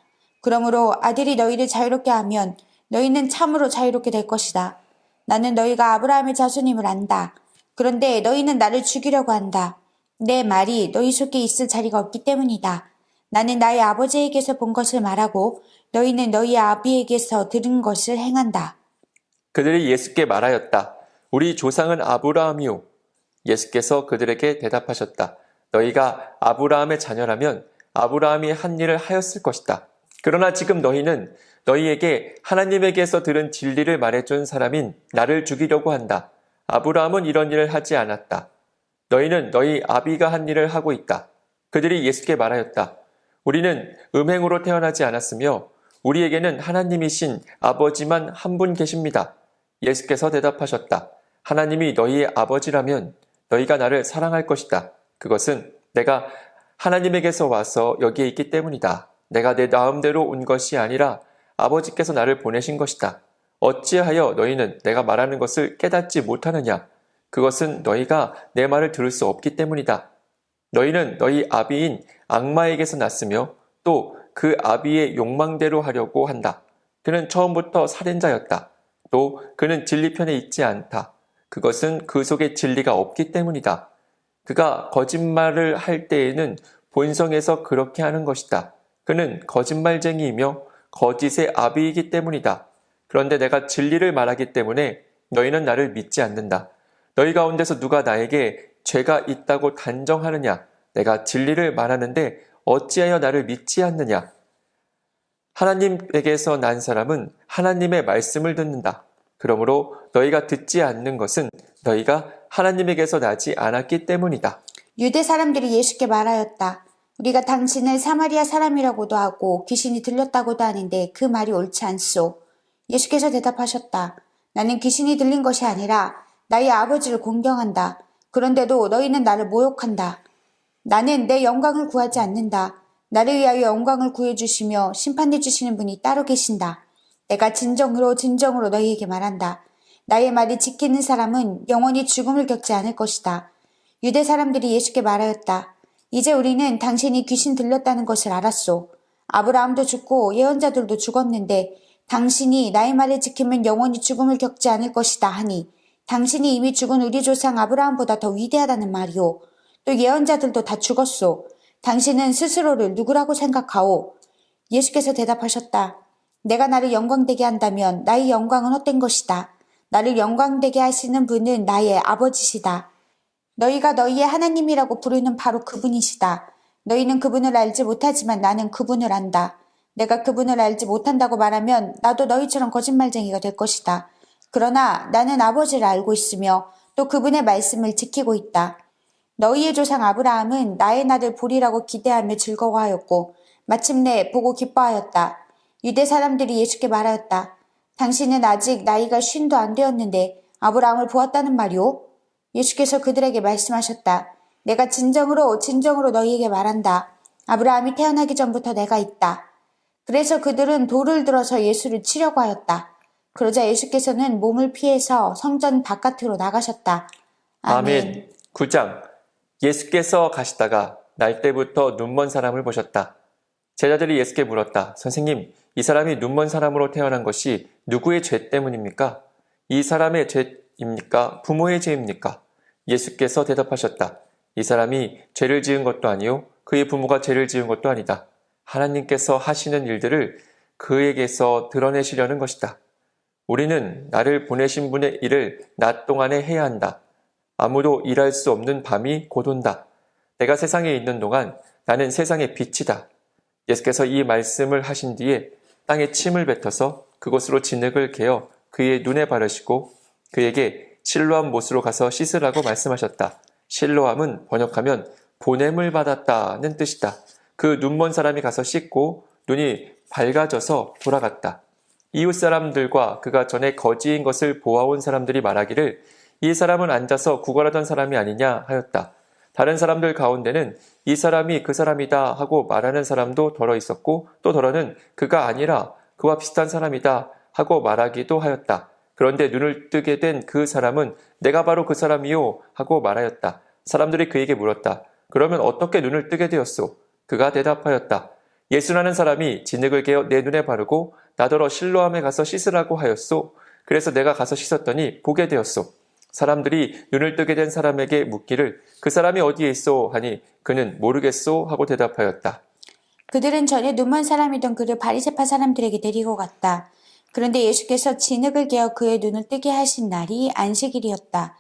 A: 그러므로 아들이 너희를 자유롭게 하면 너희는 참으로 자유롭게 될 것이다. 나는 너희가 아브라함의 자손임을 안다. 그런데 너희는 나를 죽이려고 한다. 내 말이 너희 속에 있을 자리가 없기 때문이다. 나는 나의 아버지에게서 본 것을 말하고 너희는 너희 아비에게서 들은 것을 행한다.
B: 그들이 예수께 말하였다. 우리 조상은 아브라함이요. 예수께서 그들에게 대답하셨다. 너희가 아브라함의 자녀라면 아브라함이 한 일을 하였을 것이다. 그러나 지금 너희는 너희에게 하나님에게서 들은 진리를 말해준 사람인 나를 죽이려고 한다. 아브라함은 이런 일을 하지 않았다. 너희는 너희 아비가 한 일을 하고 있다. 그들이 예수께 말하였다. 우리는 음행으로 태어나지 않았으며 우리에게는 하나님이신 아버지만 한 분 계십니다. 예수께서 대답하셨다. 하나님이 너희의 아버지라면 너희가 나를 사랑할 것이다. 그것은 내가 하나님에게서 와서 여기에 있기 때문이다. 내가 내 마음대로 온 것이 아니라 아버지께서 나를 보내신 것이다. 어찌하여 너희는 내가 말하는 것을 깨닫지 못하느냐? 그것은 너희가 내 말을 들을 수 없기 때문이다. 너희는 너희 아비인 악마에게서 났으며 또 그 아비의 욕망대로 하려고 한다. 그는 처음부터 살인자였다. 또 그는 진리 편에 있지 않다. 그것은 그 속에 진리가 없기 때문이다. 그가 거짓말을 할 때에는 본성에서 그렇게 하는 것이다. 그는 거짓말쟁이이며 거짓의 아비이기 때문이다. 그런데 내가 진리를 말하기 때문에 너희는 나를 믿지 않는다. 너희 가운데서 누가 나에게 죄가 있다고 단정하느냐? 내가 진리를 말하는데 어찌하여 나를 믿지 않느냐? 하나님에게서 난 사람은 하나님의 말씀을 듣는다. 그러므로 너희가 듣지 않는 것은 너희가 하나님에게서 나지 않았기 때문이다.
A: 유대 사람들이 예수께 말하였다. 우리가 당신을 사마리아 사람이라고도 하고 귀신이 들렸다고도 하는데 그 말이 옳지 않소. 예수께서 대답하셨다. 나는 귀신이 들린 것이 아니라 나의 아버지를 공경한다. 그런데도 너희는 나를 모욕한다. 나는 내 영광을 구하지 않는다. 나를 위하여 영광을 구해주시며 심판해주시는 분이 따로 계신다. 내가 진정으로 너희에게 말한다. 나의 말을 지키는 사람은 영원히 죽음을 겪지 않을 것이다. 유대 사람들이 예수께 말하였다. 이제 우리는 당신이 귀신 들렸다는 것을 알았소. 아브라함도 죽고 예언자들도 죽었는데 당신이 나의 말을 지키면 영원히 죽음을 겪지 않을 것이다 하니 당신이 이미 죽은 우리 조상 아브라함보다 더 위대하다는 말이오. 또 예언자들도 다 죽었소. 당신은 스스로를 누구라고 생각하오? 예수께서 대답하셨다. 내가 나를 영광되게 한다면 나의 영광은 헛된 것이다. 나를 영광되게 하시는 분은 나의 아버지시다. 너희가 너희의 하나님이라고 부르는 바로 그분이시다. 너희는 그분을 알지 못하지만 나는 그분을 안다. 내가 그분을 알지 못한다고 말하면 나도 너희처럼 거짓말쟁이가 될 것이다. 그러나 나는 아버지를 알고 있으며 또 그분의 말씀을 지키고 있다. 너희의 조상 아브라함은 나의 날을 보리라고 기대하며 즐거워하였고 마침내 보고 기뻐하였다. 유대 사람들이 예수께 말하였다. 당신은 아직 나이가 50도 안 되었는데 아브라함을 보았다는 말이오? 예수께서 그들에게 말씀하셨다. 내가 진정으로 너희에게 말한다. 아브라함이 태어나기 전부터 내가 있다. 그래서 그들은 돌을 들어서 예수를 치려고 하였다. 그러자 예수께서는 몸을 피해서 성전 바깥으로 나가셨다.
B: 아멘. 9장. 예수께서 가시다가 날 때부터 눈먼 사람을 보셨다. 제자들이 예수께 물었다. 선생님, 이 사람이 눈먼 사람으로 태어난 것이 누구의 죄 때문입니까? 이 사람의 죄입니까? 부모의 죄입니까? 예수께서 대답하셨다. 이 사람이 죄를 지은 것도 아니요 그의 부모가 죄를 지은 것도 아니다. 하나님께서 하시는 일들을 그에게서 드러내시려는 것이다. 우리는 나를 보내신 분의 일을 낮 동안에 해야 한다. 아무도 일할 수 없는 밤이 곧 온다. 내가 세상에 있는 동안 나는 세상의 빛이다. 예수께서 이 말씀을 하신 뒤에 땅에 침을 뱉어서 그곳으로 진흙을 개어 그의 눈에 바르시고 그에게 실로암 못으로 가서 씻으라고 말씀하셨다. 실로암은 번역하면 보냄을 받았다는 뜻이다. 그 눈먼 사람이 가서 씻고 눈이 밝아져서 돌아갔다. 이웃 사람들과 그가 전에 거지인 것을 보아온 사람들이 말하기를 이 사람은 앉아서 구걸하던 사람이 아니냐 하였다. 다른 사람들 가운데는 이 사람이 그 사람이다 하고 말하는 사람도 덜어 있었고 또 덜어는 그가 아니라 그와 비슷한 사람이다 하고 말하기도 하였다. 그런데 눈을 뜨게 된 그 사람은 내가 바로 그 사람이요 하고 말하였다. 사람들이 그에게 물었다. 그러면 어떻게 눈을 뜨게 되었소? 그가 대답하였다. 예수라는 사람이 진흙을 개어 내 눈에 바르고 나더러 실로암에 가서 씻으라고 하였소. 그래서 내가 가서 씻었더니 보게 되었소. 사람들이 눈을 뜨게 된 사람에게 묻기를 그 사람이 어디에 있소 하니 그는 모르겠소 하고 대답하였다.
A: 그들은 전에 눈먼 사람이던 그를 바리새파 사람들에게 데리고 갔다. 그런데 예수께서 진흙을 개어 그의 눈을 뜨게 하신 날이 안식일이었다.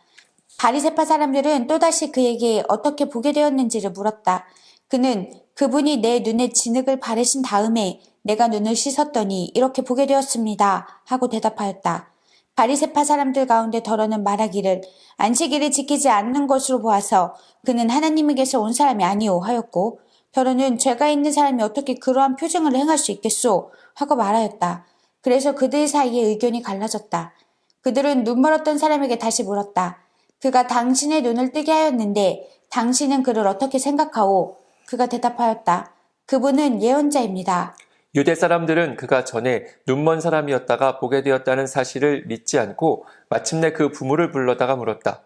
A: 바리새파 사람들은 또다시 그에게 어떻게 보게 되었는지를 물었다. 그는 그분이 내 눈에 진흙을 바르신 다음에 내가 눈을 씻었더니 이렇게 보게 되었습니다 하고 대답하였다. 바리새파 사람들 가운데 덜어는 말하기를 안식일을 지키지 않는 것으로 보아서 그는 하나님에게서 온 사람이 아니오 하였고 덜어는 죄가 있는 사람이 어떻게 그러한 표징을 행할 수 있겠소 하고 말하였다. 그래서 그들 사이에 의견이 갈라졌다. 그들은 눈 멀었던 사람에게 다시 물었다. 그가 당신의 눈을 뜨게 하였는데 당신은 그를 어떻게 생각하오? 그가 대답하였다. 그분은 예언자입니다.
B: 유대 사람들은 그가 전에 눈먼 사람이었다가 보게 되었다는 사실을 믿지 않고 마침내 그 부모를 불러다가 물었다.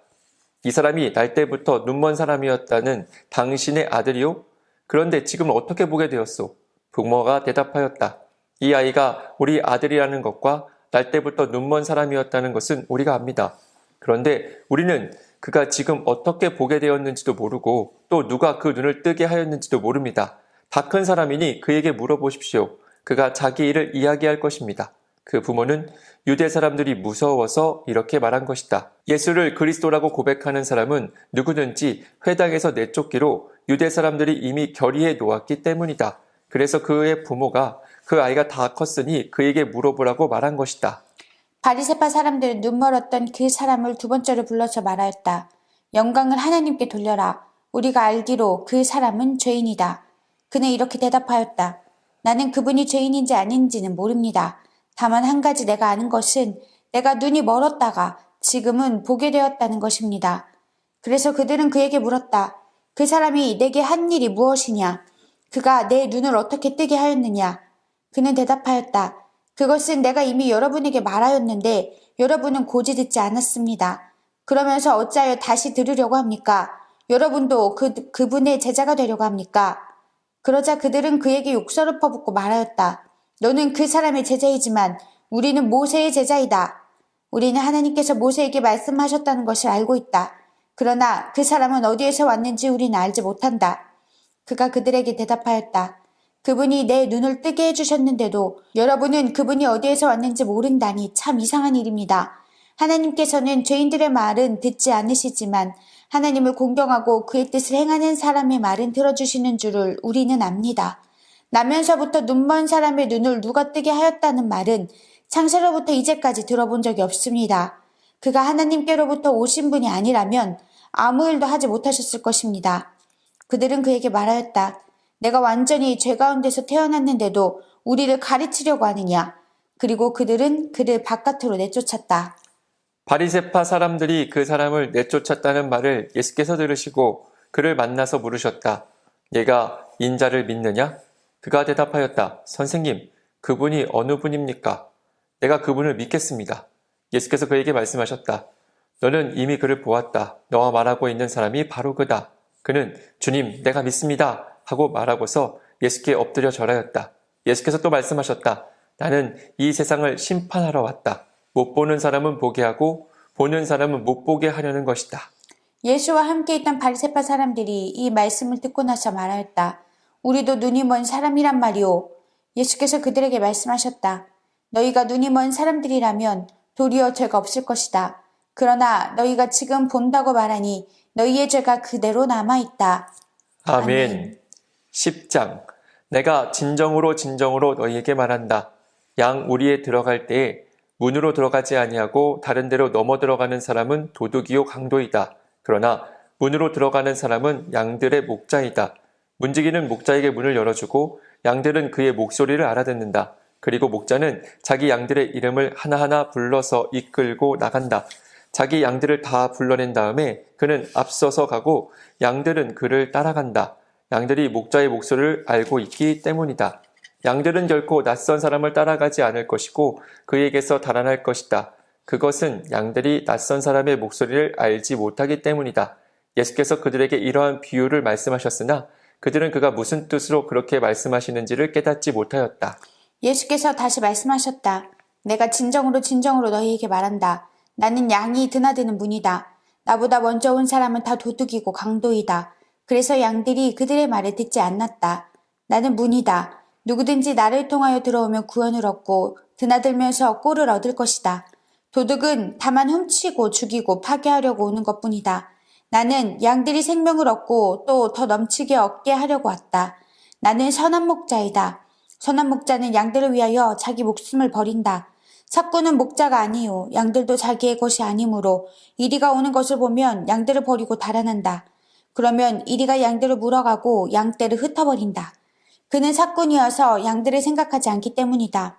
B: 이 사람이 날 때부터 눈먼 사람이었다는 당신의 아들이요? 그런데 지금 어떻게 보게 되었소? 부모가 대답하였다. 이 아이가 우리 아들이라는 것과 날 때부터 눈먼 사람이었다는 것은 우리가 압니다. 그런데 우리는 그가 지금 어떻게 보게 되었는지도 모르고 또 누가 그 눈을 뜨게 하였는지도 모릅니다. 다 큰 사람이니 그에게 물어보십시오. 그가 자기 일을 이야기할 것입니다. 그 부모는 유대 사람들이 무서워서 이렇게 말한 것이다. 예수를 그리스도라고 고백하는 사람은 누구든지 회당에서 내쫓기로 유대 사람들이 이미 결의해 놓았기 때문이다. 그래서 그의 부모가 그 아이가 다 컸으니 그에게 물어보라고 말한 것이다.
A: 바리새파 사람들은 눈 멀었던 그 사람을 두 번째로 불러서 말하였다. 영광을 하나님께 돌려라. 우리가 알기로 그 사람은 죄인이다. 그는 이렇게 대답하였다. 나는 그분이 죄인인지 아닌지는 모릅니다. 다만 한 가지 내가 아는 것은 내가 눈이 멀었다가 지금은 보게 되었다는 것입니다. 그래서 그들은 그에게 물었다. 그 사람이 내게 한 일이 무엇이냐? 그가 내 눈을 어떻게 뜨게 하였느냐? 그는 대답하였다. 그것은 내가 이미 여러분에게 말하였는데 여러분은 고지 듣지 않았습니다. 그러면서 어찌하여 다시 들으려고 합니까? 여러분도 그분의 제자가 되려고 합니까? 그러자 그들은 그에게 욕설을 퍼붓고 말하였다. 너는 그 사람의 제자이지만 우리는 모세의 제자이다. 우리는 하나님께서 모세에게 말씀하셨다는 것을 알고 있다. 그러나 그 사람은 어디에서 왔는지 우리는 알지 못한다. 그가 그들에게 대답하였다. 그분이 내 눈을 뜨게 해주셨는데도 여러분은 그분이 어디에서 왔는지 모른다니 참 이상한 일입니다. 하나님께서는 죄인들의 말은 듣지 않으시지만 하나님을 공경하고 그의 뜻을 행하는 사람의 말은 들어주시는 줄을 우리는 압니다. 나면서부터 눈먼 사람의 눈을 누가 뜨게 하였다는 말은 창세로부터 이제까지 들어본 적이 없습니다. 그가 하나님께로부터 오신 분이 아니라면 아무 일도 하지 못하셨을 것입니다. 그들은 그에게 말하였다. 내가 완전히 죄 가운데서 태어났는데도 우리를 가르치려고 하느냐? 그리고 그들은 그를 바깥으로 내쫓았다.
B: 바리새파 사람들이 그 사람을 내쫓았다는 말을 예수께서 들으시고 그를 만나서 물으셨다. 얘가 인자를 믿느냐? 그가 대답하였다. 선생님, 그분이 어느 분입니까? 내가 그분을 믿겠습니다. 예수께서 그에게 말씀하셨다. 너는 이미 그를 보았다. 너와 말하고 있는 사람이 바로 그다. 그는 주님, 내가 믿습니다. 하고 말하고서 예수께 엎드려 절하였다. 예수께서 또 말씀하셨다. 나는 이 세상을 심판하러 왔다. 못 보는 사람은 보게 하고 보는 사람은 못 보게 하려는 것이다.
A: 예수와 함께 있던 바리새파 사람들이 이 말씀을 듣고 나서 말하였다. 우리도 눈이 먼 사람이란 말이오. 예수께서 그들에게 말씀하셨다. 너희가 눈이 먼 사람들이라면 도리어 죄가 없을 것이다. 그러나 너희가 지금 본다고 말하니 너희의 죄가 그대로 남아있다.
B: 아멘. 10장. 내가 진정으로 너희에게 말한다. 양 우리에 들어갈 때에 문으로 들어가지 아니하고 다른 데로 넘어 들어가는 사람은 도둑이요 강도이다. 그러나 문으로 들어가는 사람은 양들의 목자이다. 문지기는 목자에게 문을 열어주고 양들은 그의 목소리를 알아듣는다. 그리고 목자는 자기 양들의 이름을 하나하나 불러서 이끌고 나간다. 자기 양들을 다 불러낸 다음에 그는 앞서서 가고 양들은 그를 따라간다. 양들이 목자의 목소리를 알고 있기 때문이다. 양들은 결코 낯선 사람을 따라가지 않을 것이고 그에게서 달아날 것이다. 그것은 양들이 낯선 사람의 목소리를 알지 못하기 때문이다. 예수께서 그들에게 이러한 비유를 말씀하셨으나 그들은 그가 무슨 뜻으로 그렇게 말씀하시는지를 깨닫지 못하였다.
A: 예수께서 다시 말씀하셨다. 내가 진정으로 너희에게 말한다. 나는 양이 드나드는 문이다. 나보다 먼저 온 사람은 다 도둑이고 강도이다. 그래서 양들이 그들의 말을 듣지 않았다. 나는 문이다. 누구든지 나를 통하여 들어오면 구원을 얻고 드나들면서 꼴을 얻을 것이다. 도둑은 다만 훔치고 죽이고 파괴하려고 오는 것뿐이다. 나는 양들이 생명을 얻고 또 더 넘치게 얻게 하려고 왔다. 나는 선한 목자이다. 선한 목자는 양들을 위하여 자기 목숨을 버린다. 삭구는 목자가 아니요 양들도 자기의 것이 아니므로 이리가 오는 것을 보면 양들을 버리고 달아난다. 그러면 이리가 양들을 물어가고 양떼를 흩어버린다. 그는 삭군이어서 양들을 생각하지 않기 때문이다.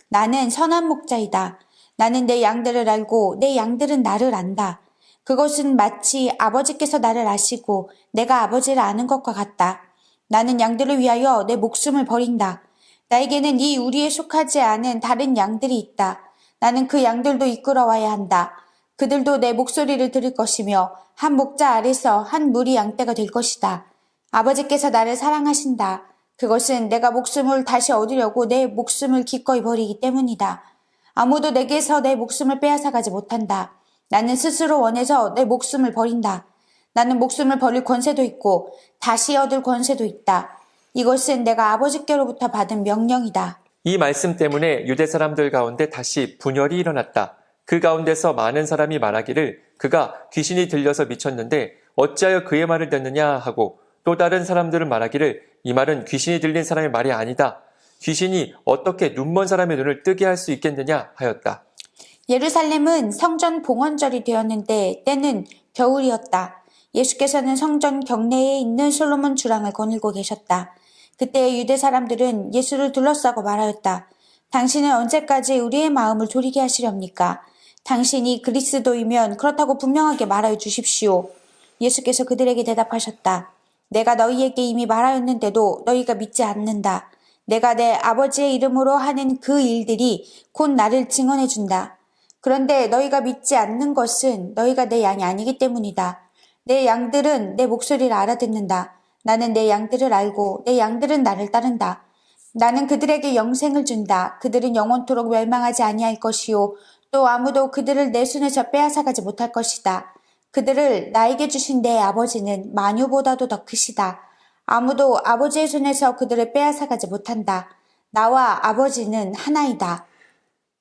A: 나는 선한 목자이다. 나는 내 양들을 알고 내 양들은 나를 안다. 그것은 마치 아버지께서 나를 아시고 내가 아버지를 아는 것과 같다. 나는 양들을 위하여 내 목숨을 버린다. 나에게는 이 우리에 속하지 않은 다른 양들이 있다. 나는 그 양들도 이끌어와야 한다. 그들도 내 목소리를 들을 것이며 한 목자 아래서 한 무리 양떼가 될 것이다. 아버지께서 나를 사랑하신다. 그것은 내가 목숨을 다시 얻으려고 내 목숨을 기꺼이 버리기 때문이다. 아무도 내게서 내 목숨을 빼앗아가지 못한다. 나는 스스로 원해서 내 목숨을 버린다. 나는 목숨을 버릴 권세도 있고 다시 얻을 권세도 있다. 이것은 내가 아버지께로부터 받은 명령이다.
B: 이 말씀 때문에 유대 사람들 가운데 다시 분열이 일어났다. 그 가운데서 많은 사람이 말하기를 그가 귀신이 들려서 미쳤는데 어찌하여 그의 말을 듣느냐 하고 또 다른 사람들은 말하기를 이 말은 귀신이 들린 사람의 말이 아니다. 귀신이 어떻게 눈먼 사람의 눈을 뜨게 할 수 있겠느냐 하였다.
A: 예루살렘은 성전 봉헌절이 되었는데 때는 겨울이었다. 예수께서는 성전 경내에 있는 솔로몬 주랑을 거닐고 계셨다. 그때 유대 사람들은 예수를 둘러싸고 말하였다. 당신은 언제까지 우리의 마음을 졸이게 하시렵니까? 당신이 그리스도이면 그렇다고 분명하게 말하여 주십시오. 예수께서 그들에게 대답하셨다. 내가 너희에게 이미 말하였는데도 너희가 믿지 않는다. 내가 내 아버지의 이름으로 하는 그 일들이 곧 나를 증언해 준다. 그런데 너희가 믿지 않는 것은 너희가 내 양이 아니기 때문이다. 내 양들은 내 목소리를 알아듣는다. 나는 내 양들을 알고 내 양들은 나를 따른다. 나는 그들에게 영생을 준다. 그들은 영원토록 멸망하지 아니할 것이요. 또 아무도 그들을 내 손에서 빼앗아가지 못할 것이다. 그들을 나에게 주신 내 아버지는 만유보다도 더 크시다. 아무도 아버지의 손에서 그들을 빼앗아가지 못한다. 나와 아버지는 하나이다.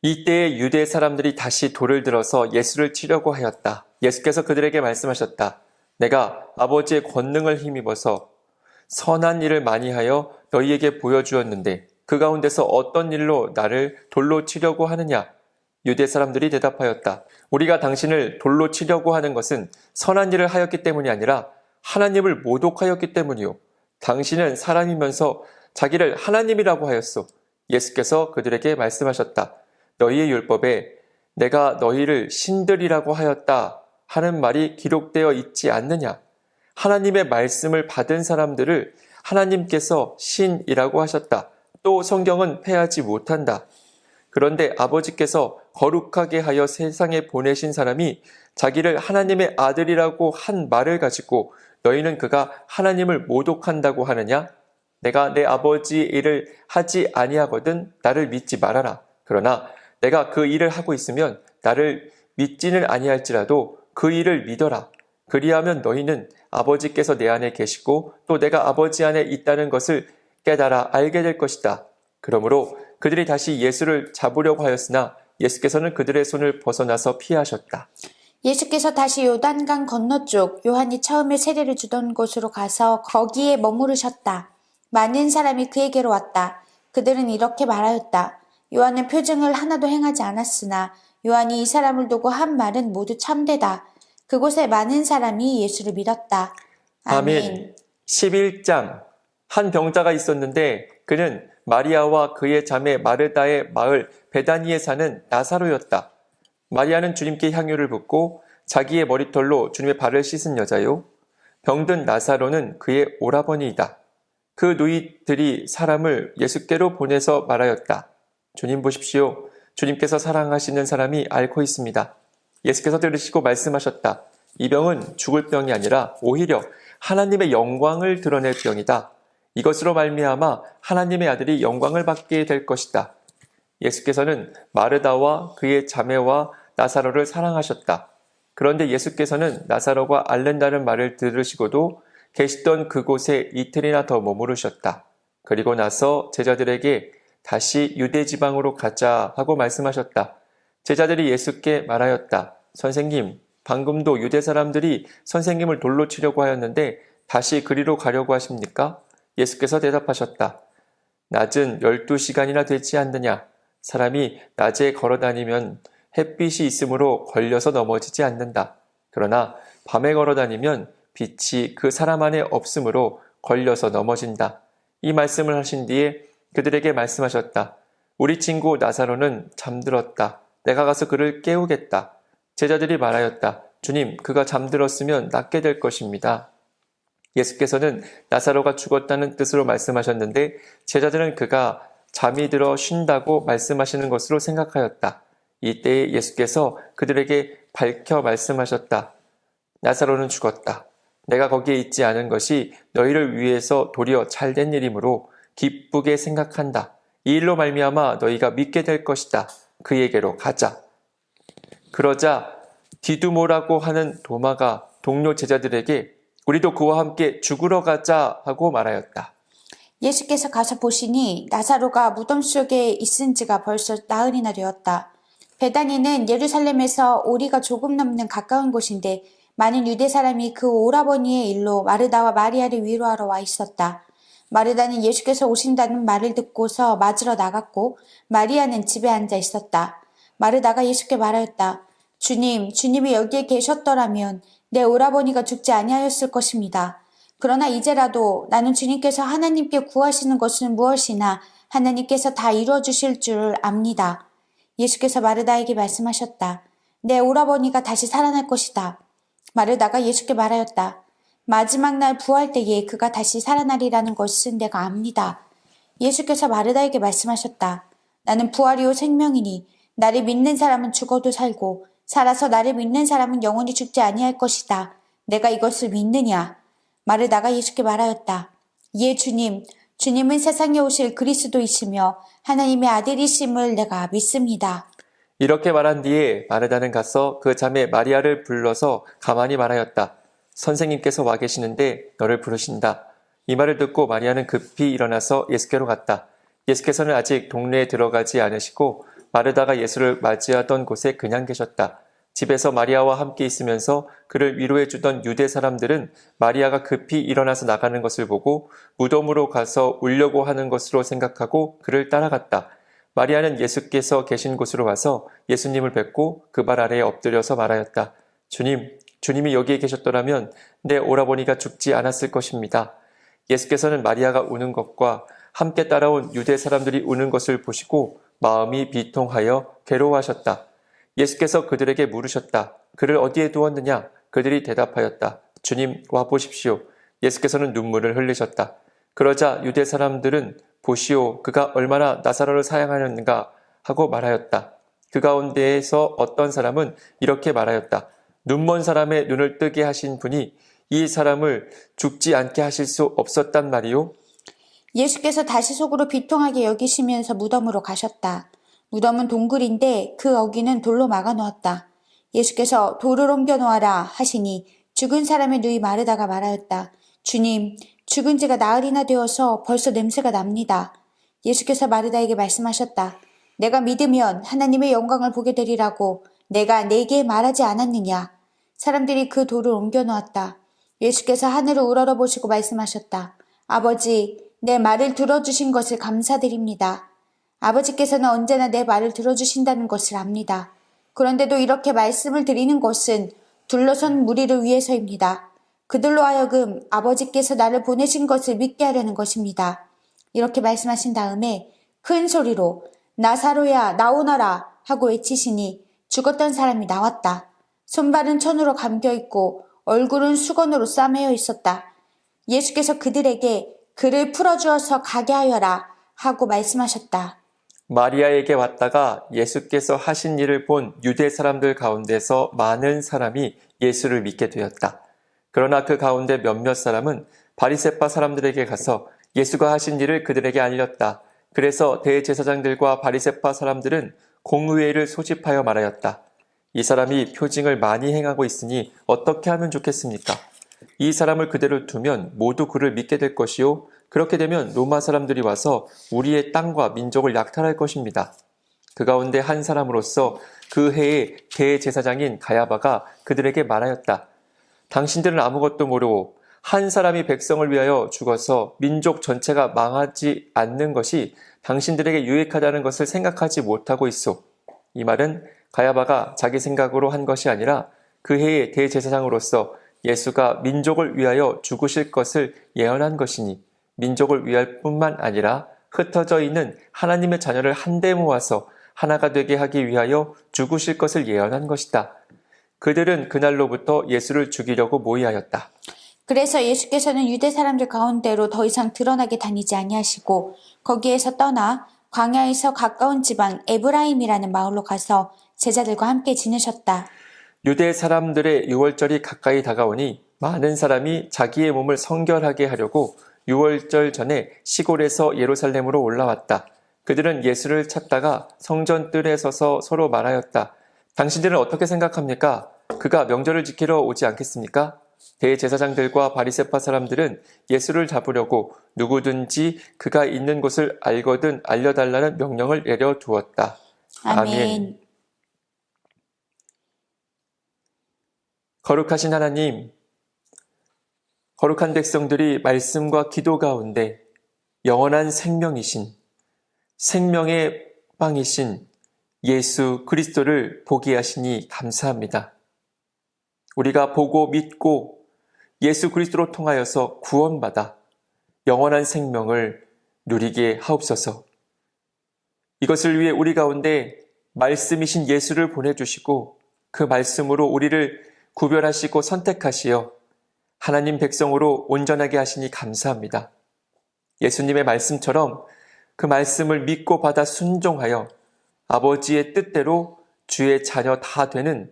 B: 이때에 유대 사람들이 다시 돌을 들어서 예수를 치려고 하였다. 예수께서 그들에게 말씀하셨다. 내가 아버지의 권능을 힘입어서 선한 일을 많이 하여 너희에게 보여주었는데 그 가운데서 어떤 일로 나를 돌로 치려고 하느냐? 유대 사람들이 대답하였다. 우리가 당신을 돌로 치려고 하는 것은 선한 일을 하였기 때문이 아니라 하나님을 모독하였기 때문이요. 당신은 사람이면서 자기를 하나님이라고 하였소. 예수께서 그들에게 말씀하셨다. 너희의 율법에 내가 너희를 신들이라고 하였다 하는 말이 기록되어 있지 않느냐? 하나님의 말씀을 받은 사람들을 하나님께서 신이라고 하셨다. 또 성경은 패하지 못한다. 그런데 아버지께서 거룩하게 하여 세상에 보내신 사람이 자기를 하나님의 아들이라고 한 말을 가지고 너희는 그가 하나님을 모독한다고 하느냐? 내가 내 아버지의 일을 하지 아니하거든 나를 믿지 말아라. 그러나 내가 그 일을 하고 있으면 나를 믿지는 아니할지라도 그 일을 믿어라. 그리하면 너희는 아버지께서 내 안에 계시고 또 내가 아버지 안에 있다는 것을 깨달아 알게 될 것이다. 그러므로 그들이 다시 예수를 잡으려고 하였으나 예수께서는 그들의 손을 벗어나서 피하셨다.
A: 예수께서 다시 요단강 건너쪽 요한이 처음에 세례를 주던 곳으로 가서 거기에 머무르셨다. 많은 사람이 그에게로 왔다. 그들은 이렇게 말하였다. 요한은 표징을 하나도 행하지 않았으나 요한이 이 사람을 두고 한 말은 모두 참되다. 그곳에 많은 사람이 예수를 믿었다.
B: 아멘. 11장. 한 병자가 있었는데 그는 마리아와 그의 자매 마르다의 마을 베다니에 사는 나사로였다. 마리아는 주님께 향유를 붓고 자기의 머리털로 주님의 발을 씻은 여자요. 병든 나사로는 그의 오라버니이다. 그 누이들이 사람을 예수께로 보내서 말하였다. 주님 보십시오. 주님께서 사랑하시는 사람이 앓고 있습니다. 예수께서 들으시고 말씀하셨다. 이 병은 죽을 병이 아니라 오히려 하나님의 영광을 드러낼 병이다. 이것으로 말미암아 하나님의 아들이 영광을 받게 될 것이다. 예수께서는 마르다와 그의 자매와 나사로를 사랑하셨다. 그런데 예수께서는 나사로가 앓는다는 말을 들으시고도 계시던 그곳에 이틀이나 더 머무르셨다. 그리고 나서 제자들에게 다시 유대 지방으로 가자 하고 말씀하셨다. 제자들이 예수께 말하였다. 선생님, 방금도 유대 사람들이 선생님을 돌로 치려고 하였는데 다시 그리로 가려고 하십니까? 예수께서 대답하셨다. 낮은 12시간이나 되지 않느냐? 사람이 낮에 걸어다니면 햇빛이 있으므로 걸려서 넘어지지 않는다. 그러나 밤에 걸어다니면 빛이 그 사람 안에 없으므로 걸려서 넘어진다. 이 말씀을 하신 뒤에 그들에게 말씀하셨다. 우리 친구 나사로는 잠들었다. 내가 가서 그를 깨우겠다. 제자들이 말하였다. 주님, 그가 잠들었으면 낫게 될 것입니다. 예수께서는 나사로가 죽었다는 뜻으로 말씀하셨는데 제자들은 그가 잠이 들어 쉰다고 말씀하시는 것으로 생각하였다. 이때에 예수께서 그들에게 밝혀 말씀하셨다. 나사로는 죽었다. 내가 거기에 있지 않은 것이 너희를 위해서 도리어 잘된 일이므로 기쁘게 생각한다. 이 일로 말미암아 너희가 믿게 될 것이다. 그에게로 가자. 그러자 디두모라고 하는 도마가 동료 제자들에게 우리도 그와 함께 죽으러 가자 하고 말하였다.
A: 예수께서 가서 보시니 나사로가 무덤 속에 있은 지가 벌써 나흘이나 되었다. 베다니는 예루살렘에서 오리가 조금 넘는 가까운 곳인데 많은 유대 사람이 그 오라버니의 일로 마르다와 마리아를 위로하러 와 있었다. 마르다는 예수께서 오신다는 말을 듣고서 맞으러 나갔고 마리아는 집에 앉아 있었다. 마르다가 예수께 말하였다. 주님이 여기에 계셨더라면 내 오라버니가 죽지 아니하였을 것입니다. 그러나 이제라도 나는 주님께서 하나님께 구하시는 것은 무엇이나 하나님께서 다 이루어 주실 줄 압니다. 예수께서 마르다에게 말씀하셨다. 내 오라버니가 다시 살아날 것이다. 마르다가 예수께 말하였다. 마지막 날 부활 때에 그가 다시 살아나리라는 것은 내가 압니다. 예수께서 마르다에게 말씀하셨다. 나는 부활이요 생명이니 나를 믿는 사람은 죽어도 살고 살아서 나를 믿는 사람은 영원히 죽지 아니할 것이다. 내가 이것을 믿느냐? 마르다가 예수께 말하였다. 예, 주님. 주님은 세상에 오실 그리스도이시며 하나님의 아들이심을 내가 믿습니다.
B: 이렇게 말한 뒤에 마르다는 가서 그 자매 마리아를 불러서 가만히 말하였다. 선생님께서 와 계시는데 너를 부르신다. 이 말을 듣고 마리아는 급히 일어나서 예수께로 갔다. 예수께서는 아직 동네에 들어가지 않으시고 마르다가 예수를 맞이하던 곳에 그냥 계셨다. 집에서 마리아와 함께 있으면서 그를 위로해 주던 유대 사람들은 마리아가 급히 일어나서 나가는 것을 보고 무덤으로 가서 울려고 하는 것으로 생각하고 그를 따라갔다. 마리아는 예수께서 계신 곳으로 와서 예수님을 뵙고 그 발 아래에 엎드려서 말하였다. 주님이 여기에 계셨더라면 내 오라버니가 죽지 않았을 것입니다. 예수께서는 마리아가 우는 것과 함께 따라온 유대 사람들이 우는 것을 보시고 마음이 비통하여 괴로워하셨다. 예수께서 그들에게 물으셨다. 그를 어디에 두었느냐? 그들이 대답하였다. 주님, 와 보십시오. 예수께서는 눈물을 흘리셨다. 그러자 유대 사람들은 보시오, 그가 얼마나 나사로를 사랑하였는가 하고 말하였다. 그 가운데에서 어떤 사람은 이렇게 말하였다. 눈먼 사람의 눈을 뜨게 하신 분이 이 사람을 죽지 않게 하실 수 없었단 말이요?
A: 예수께서 다시 속으로 비통하게 여기시면서 무덤으로 가셨다. 무덤은 동굴인데 그 어귀는 돌로 막아 놓았다. 예수께서 돌을 옮겨 놓아라 하시니 죽은 사람의 누이 마르다가 말하였다. 주님, 죽은 지가 나흘이나 되어서 벌써 냄새가 납니다. 예수께서 마르다에게 말씀하셨다. 내가 믿으면 하나님의 영광을 보게 되리라고 내가 네게 말하지 않았느냐. 사람들이 그 돌을 옮겨 놓았다. 예수께서 하늘을 우러러보시고 말씀하셨다. 아버지, 내 말을 들어주신 것을 감사드립니다. 아버지께서는 언제나 내 말을 들어주신다는 것을 압니다. 그런데도 이렇게 말씀을 드리는 것은 둘러선 무리를 위해서입니다. 그들로 하여금 아버지께서 나를 보내신 것을 믿게 하려는 것입니다. 이렇게 말씀하신 다음에 큰 소리로 나사로야 나오너라 하고 외치시니 죽었던 사람이 나왔다. 손발은 천으로 감겨있고 얼굴은 수건으로 싸매어 있었다. 예수께서 그들에게 그를 풀어주어서 가게 하여라 하고 말씀하셨다.
B: 마리아에게 왔다가 예수께서 하신 일을 본 유대 사람들 가운데서 많은 사람이 예수를 믿게 되었다. 그러나 그 가운데 몇몇 사람은 바리새파 사람들에게 가서 예수가 하신 일을 그들에게 알렸다. 그래서 대제사장들과 바리새파 사람들은 공의회를 소집하여 말하였다. 이 사람이 표징을 많이 행하고 있으니 어떻게 하면 좋겠습니까? 이 사람을 그대로 두면 모두 그를 믿게 될 것이요. 그렇게 되면 로마 사람들이 와서 우리의 땅과 민족을 약탈할 것입니다. 그 가운데 한 사람으로서 그 해의 대제사장인 가야바가 그들에게 말하였다. 당신들은 아무것도 모르고 한 사람이 백성을 위하여 죽어서 민족 전체가 망하지 않는 것이 당신들에게 유익하다는 것을 생각하지 못하고 있소. 이 말은 가야바가 자기 생각으로 한 것이 아니라 그 해의 대제사장으로서 예수가 민족을 위하여 죽으실 것을 예언한 것이니 민족을 위할 뿐만 아니라 흩어져 있는 하나님의 자녀를 한데 모아서 하나가 되게 하기 위하여 죽으실 것을 예언한 것이다. 그들은 그날로부터 예수를 죽이려고 모의하였다.
A: 그래서 예수께서는 유대 사람들 가운데로 더 이상 드러나게 다니지 아니하시고 거기에서 떠나 광야에서 가까운 지방 에브라임이라는 마을로 가서 제자들과 함께 지내셨다.
B: 유대 사람들의 유월절이 가까이 다가오니 많은 사람이 자기의 몸을 성결하게 하려고 유월절 전에 시골에서 예루살렘으로 올라왔다. 그들은 예수를 찾다가 성전 뜰에 서서 서로 말하였다. 당신들은 어떻게 생각합니까? 그가 명절을 지키러 오지 않겠습니까? 대제사장들과 바리새파 사람들은 예수를 잡으려고 누구든지 그가 있는 곳을 알거든 알려달라는 명령을 내려두었다.
A: 아멘.
B: 거룩하신 하나님, 거룩한 백성들이 말씀과 기도 가운데 영원한 생명이신, 생명의 빵이신 예수 그리스도를 보게 하시니 감사합니다. 우리가 보고 믿고 예수 그리스도로 통하여서 구원받아 영원한 생명을 누리게 하옵소서. 이것을 위해 우리 가운데 말씀이신 예수를 보내주시고 그 말씀으로 우리를 구별하시고 선택하시어 하나님 백성으로 온전하게 하시니 감사합니다. 예수님의 말씀처럼 그 말씀을 믿고 받아 순종하여 아버지의 뜻대로 주의 자녀 다 되는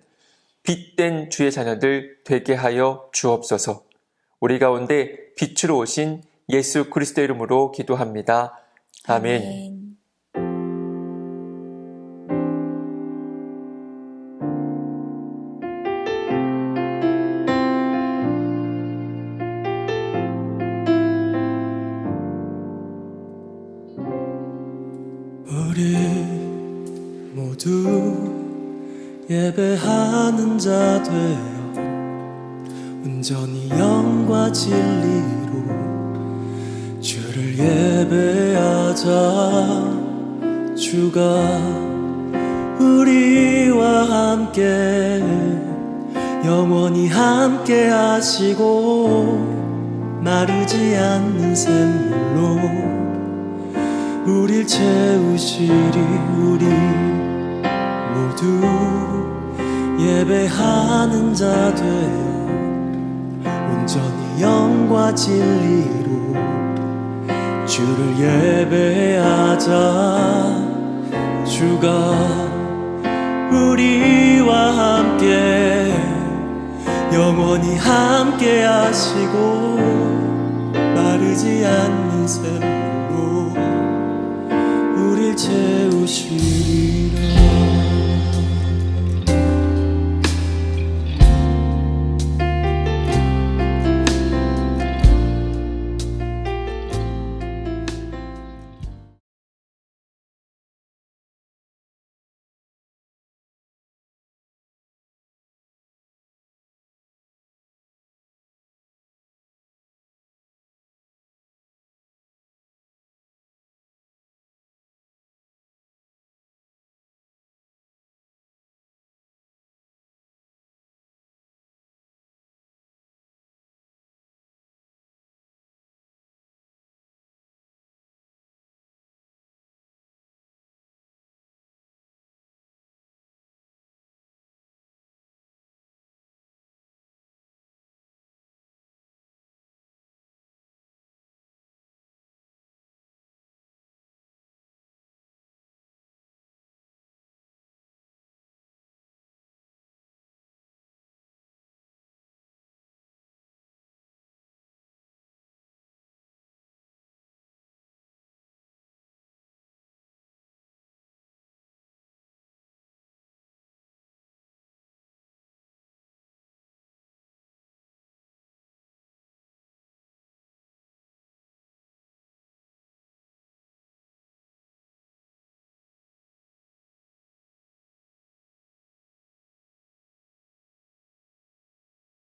B: 빛된 주의 자녀들 되게 하여 주옵소서. 우리 가운데 빛으로 오신 예수 그리스도 이름으로 기도합니다. 아멘.
C: 우리 모두 예배하는 자 되어 온전히 영과 진리로 주를 예배하자. 주가 우리와 함께 영원히 함께 하시고 마르지 않는 샘물로 우릴 채우시리. 우리 모두 예배하는 자 되어 온전히 영과 진리로 주를 예배하자. 주가 우리와 함께 영원히 함께 하시고 마르지 않는 샘물로 우릴 채우시리라.